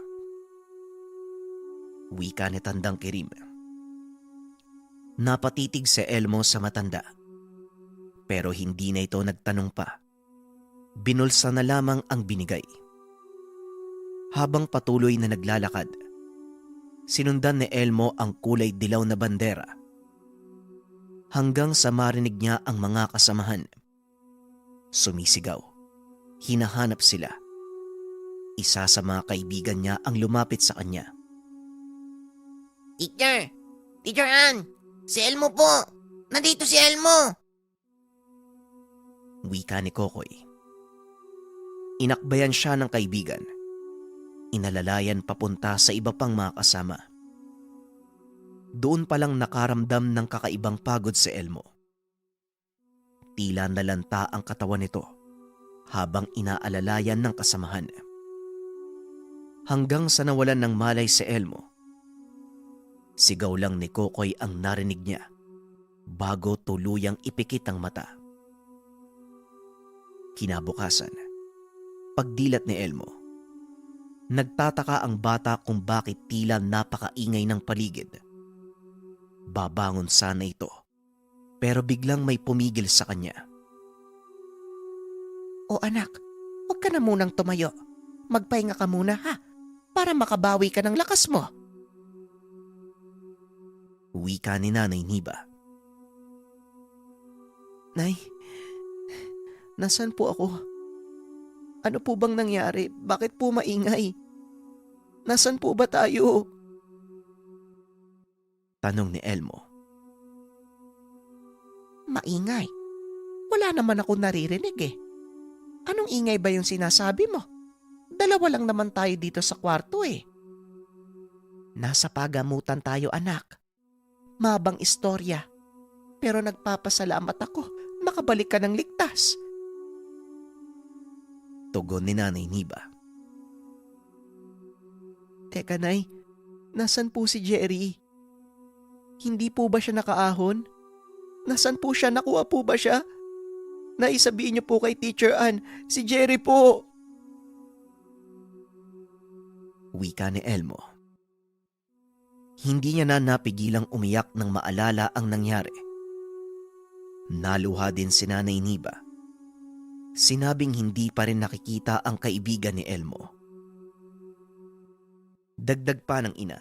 Wika ni Tandang Kirim. Napatitig si Elmo sa matanda. Pero hindi na ito nagtanong pa. Binulsa na lamang ang binigay. Habang patuloy na naglalakad, sinundan ni Elmo ang kulay dilaw na bandera. Hanggang sa marinig niya ang mga kasamahan. Sumisigaw. Hinahanap sila. Isa sa mga kaibigan niya ang lumapit sa kanya. Teacher! Teacher Ann! Si Elmo po! Nandito si Elmo! Wika ni Kokoy. Inakbayan siya ng kaibigan. Inalalayan papunta sa iba pang mga kasama. Doon palang nakaramdam ng kakaibang pagod si Elmo. Tila nalanta ang katawan nito habang inaalalayan ng kasamahan. Hanggang sa nawalan ng malay si Elmo. Sigaw lang ni Kokoy ang narinig niya bago tuluyang ipikit ang mata. Kinabukasan, pagdilat ni Elmo, nagtataka ang bata kung bakit tila napakaingay ng paligid. Babangon sana ito, pero biglang may pumigil sa kanya. O anak, huwag ka na munang tumayo. Magpahinga ka muna ha, para makabawi ka ng lakas mo. Wika ni Nanay Niba. Nay, nasan po ako? Ano po bang nangyari? Bakit po maingay? Nasan po ba tayo? Tanong ni Elmo. Maingay? Wala naman ako naririnig eh. Anong ingay ba yung sinasabi mo? Dalawa lang naman tayo dito sa kwarto eh. Nasa pagamutan tayo anak. Mabang istorya. Pero nagpapasalamat ako makabalik ka ng ligtas. Tugon ni Nanay Niba. Teka nay, nasan po si Jerry? Hindi po ba siya nakaahon? Nasan po siya? Nakuha po ba siya? Naisabihin niyo po kay Teacher Ann, si Jerry po. Wika ni Elmo. Hindi niya na napigilang umiyak nang maalala ang nangyari. Naluha din si Nanay Niba. Sinabing hindi pa rin nakikita ang kaibigan ni Elmo. Dagdag pa ng ina.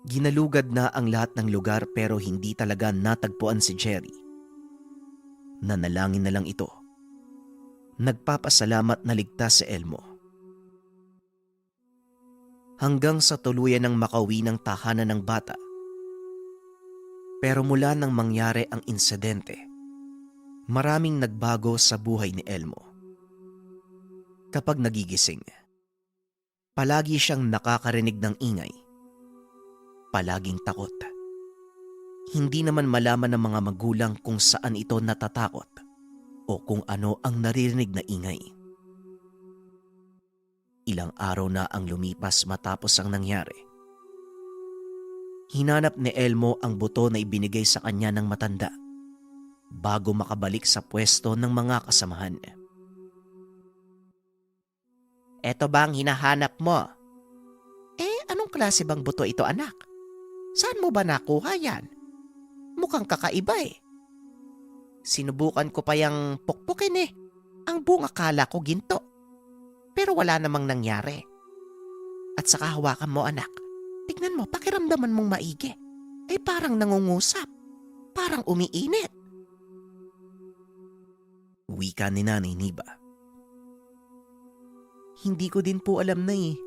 Ginalugad na ang lahat ng lugar pero hindi talaga natagpuan si Jerry. Nanalangin na lang ito. Nagpapasalamat na ligtas si Elmo. Hanggang sa tuluyan ng makauwi ng tahanan ng bata. Pero mula nang mangyari ang insidente, maraming nagbago sa buhay ni Elmo. Kapag nagigising, palagi siyang nakakarinig ng ingay. Palaging takot. Hindi naman malaman ng mga magulang kung saan ito natatakot o kung ano ang naririnig na ingay. Ilang araw na ang lumipas matapos ang nangyari. Hinanap ni Elmo ang buto na ibinigay sa kanya ng matanda bago makabalik sa pwesto ng mga kasamahan. Eto ba ang hinahanap mo? Anong klase bang buto ito, anak? Saan mo ba nakuha yan? Mukhang kakaiba eh. Sinubukan ko pa yung pukpukin eh. Ang buong akala ko ginto. Pero wala namang nangyari. At saka hawakan mo, anak. Tignan mo, pakiramdaman mong maigi. Ay parang nangungusap. Parang umiinit. Wika ni Nanay Niba. Hindi ko din po alam na eh.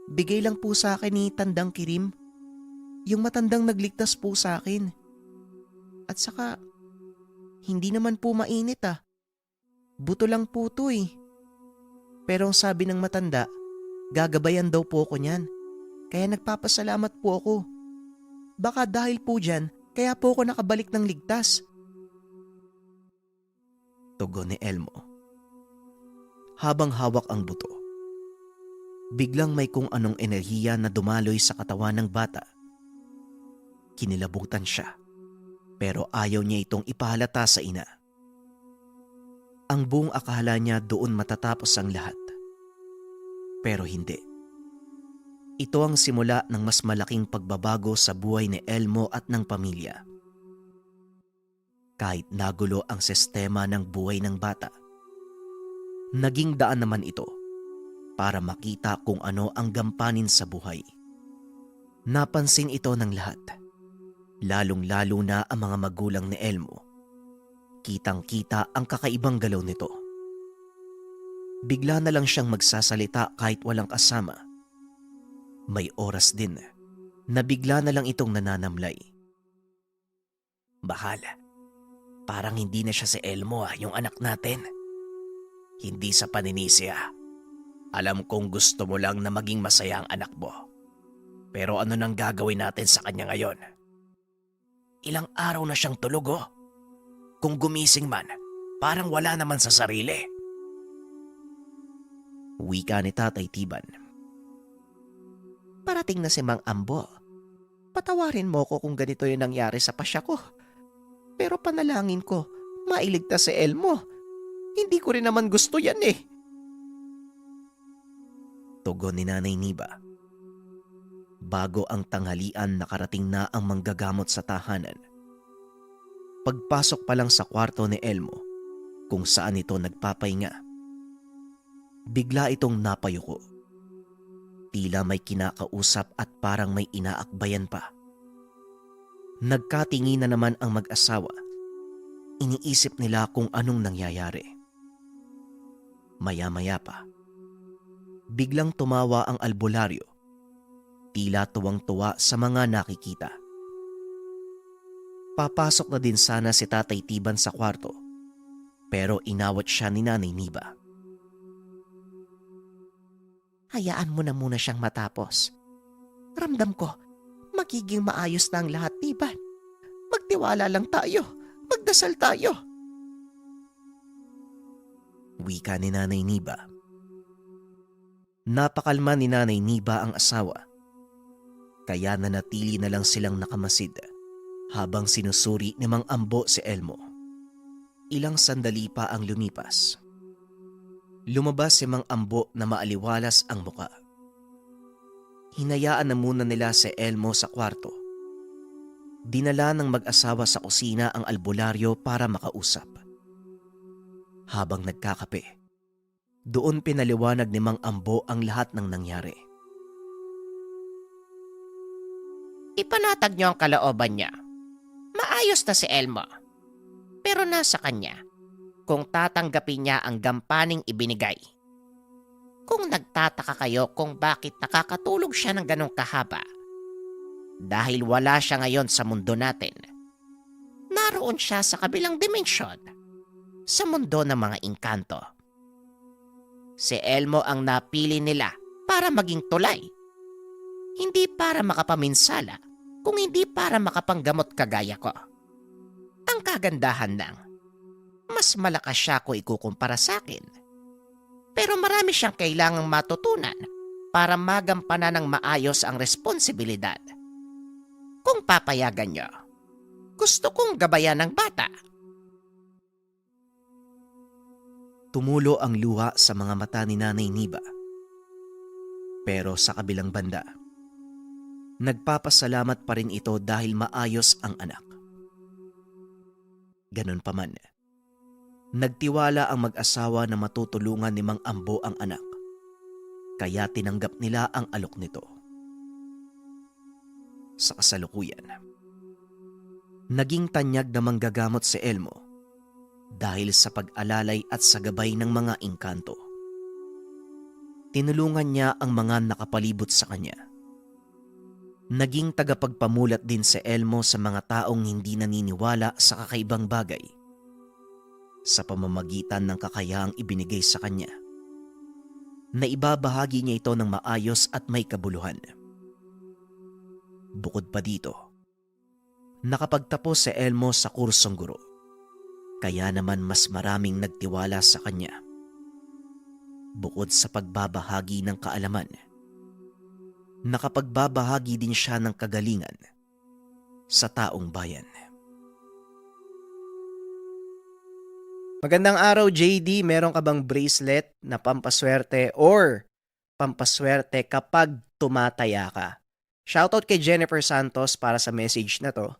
Bigay lang po sa akin ni Tandang Kirim. Yung matandang nagligtas po sa akin. At saka, hindi naman po mainit ah. Buto lang po to eh. Pero ang sabi ng matanda, gagabayan daw po ako niyan. Kaya nagpapasalamat po ako. Baka dahil po dyan, kaya po ako nakabalik ng ligtas. Tugon ni Elmo. Habang hawak ang buto, biglang may kung anong enerhiya na dumaloy sa katawan ng bata. Kinilabutan siya, pero ayaw niya itong ipahalata sa ina. Ang buong akala niya doon matatapos ang lahat. Pero hindi. Ito ang simula ng mas malaking pagbabago sa buhay ni Elmo at ng pamilya. Kahit nagulo ang sistema ng buhay ng bata, naging daan naman ito para makita kung ano ang gampanin sa buhay. Napansin ito ng lahat, lalong-lalo na ang mga magulang ni Elmo. Kitang-kita ang kakaibang galaw nito. Bigla na lang siyang magsasalita kahit walang kasama. May oras din na bigla na lang itong nananamlay. Bahal, parang hindi na siya si Elmo yung anak natin. Hindi sa paninisi Alam kong gusto mo lang na maging masaya ang anak mo. Pero ano nang gagawin natin sa kanya ngayon? Ilang araw na siyang tulog Kung gumising man, parang wala naman sa sarili. Wika ni Tatay Tiban. Parating na si Mang Ambo. Patawarin mo ko kung ganito yung nangyari sa pasya ko. Pero panalangin ko, mailigtas si Elmo. Hindi ko rin naman gusto yan eh. Tugon ni Nanay Niba. Bago ang tanghalian, nakarating na ang manggagamot sa tahanan. Pagpasok pa lang sa kwarto ni Elmo, kung saan ito nagpapahinga, bigla itong napayuko. Tila may kinakausap at parang may inaakbayan pa. Nagkatingin na naman ang mag-asawa. Iniisip nila kung anong nangyayari. Maya-maya pa, biglang tumawa ang albularyo. Tila tuwang-tuwa sa mga nakikita. Papasok na din sana si Tatay Tiban sa kwarto, pero inawat siya ni Nanay Niba. Hayaan mo na muna siyang matapos. Ramdam ko, magiging maayos na ang lahat, Tiban. Magtiwala lang tayo. Magdasal tayo. Wika ni Nanay Niba. Napakalma ni Nanay Niba ang asawa. Kaya nanatili na lang silang nakamasid habang sinusuri ni Mang Ambo si Elmo. Ilang sandali pa ang lumipas. Lumabas si Mang Ambo na maaliwalas ang muka. Hinayaan na muna nila si Elmo sa kwarto. dinala ng mag-asawa sa kusina ang albularyo para makausap. Habang nagkakape, doon pinaliwanag ni Mang Ambo ang lahat ng nangyari. Ipanatag niyo ang kalooban niya. Maayos na si Elmo. Pero nasa kanya kung tatanggapin niya ang gampaning ibinigay. Kung nagtataka kayo kung bakit nakakatulog siya ng ganong kahaba, dahil wala siya ngayon sa mundo natin. Naroon siya sa kabilang dimensyon, sa mundo ng mga engkanto. Si Elmo ang napili nila para maging tulay. Hindi para makapaminsala, kung hindi para makapanggamot kagaya ko. Ang kagandahan lang, mas malakas siya kung ikukumpara sa akin. Pero marami siyang kailangang matutunan para magampanan ng maayos ang responsibilidad. Kung papayagan niyo, gusto kong gabayan ng bata. Tumulo ang luha sa mga mata ni Nanay Niba. Pero sa kabilang banda, nagpapasalamat pa rin ito dahil maayos ang anak. Ganon pa man, nagtiwala ang mag-asawa na matutulungan ni Mang Ambo ang anak, kaya tinanggap nila ang alok nito. Sa kasalukuyan, naging tanyag na manggagamot si Elmo dahil sa pag-alalay at sa gabay ng mga engkanto. Tinulungan niya ang mga nakapalibot sa kanya. Naging tagapagpamulat din si Elmo sa mga taong hindi naniniwala sa kakaibang bagay sa pamamagitan ng kakayaang ibinigay sa kanya. Naibabahagi niya ito ng maayos at may kabuluhan. Bukod pa dito, nakapagtapos si Elmo sa kursong guro, kaya naman mas maraming nagtiwala sa kanya. Bukod sa pagbabahagi ng kaalaman, nakapagbabahagi din siya ng kagalingan sa taong bayan. Magandang araw, JD. Meron ka bang bracelet na pampaswerte or pampaswerte kapag tumataya ka? Shoutout kay Jennifer Santos para sa message na to.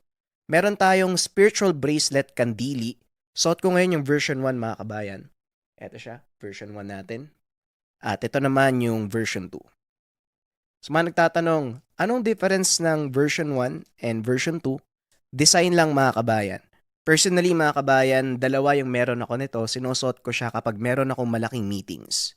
Meron tayong spiritual bracelet kandili. Suot ko ngayon yung version 1, mga kabayan. Ito siya, version 1 natin. At ito naman yung version 2. So mga nagtatanong, anong difference ng version 1 and version 2? Design lang, mga kabayan. Personally, mga kabayan, dalawa yung meron ako nito. Sinusuot ko siya kapag meron akong malaking meetings.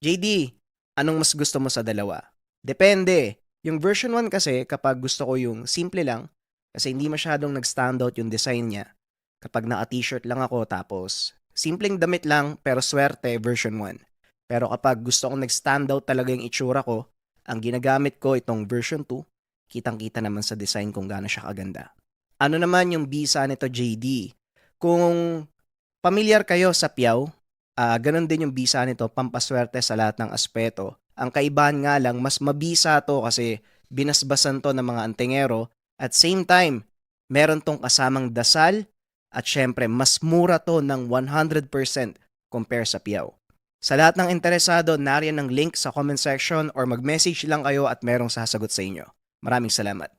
JD, anong mas gusto mo sa dalawa? Depende. Yung version 1 kasi, kapag gusto ko yung simple lang, kasi hindi masyadong nag-standout yung design niya. Kapag naka-t-shirt lang ako, tapos simpleng damit lang, pero swerte, version 1. Pero kapag gusto kong nag-standout talaga yung itsura ko, ang ginagamit ko itong version 2, kitang-kita naman sa design kung gaano siya kaganda. Ano naman yung bisa nito, JD? Kung familiar kayo sa piyaw, ganun din yung bisa nito, pampaswerte sa lahat ng aspeto. Ang kaibahan nga lang, mas mabisa to kasi binasbasan to ng mga antingero. At same time, meron tong kasamang dasal at syempre mas mura to ng 100% compare sa piyaw. Sa lahat ng interesado, nariyan ang link sa comment section or mag-message lang kayo at merong sasagot sa inyo. Maraming salamat.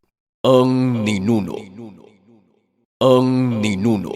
Ang ninuno. Ang ninuno.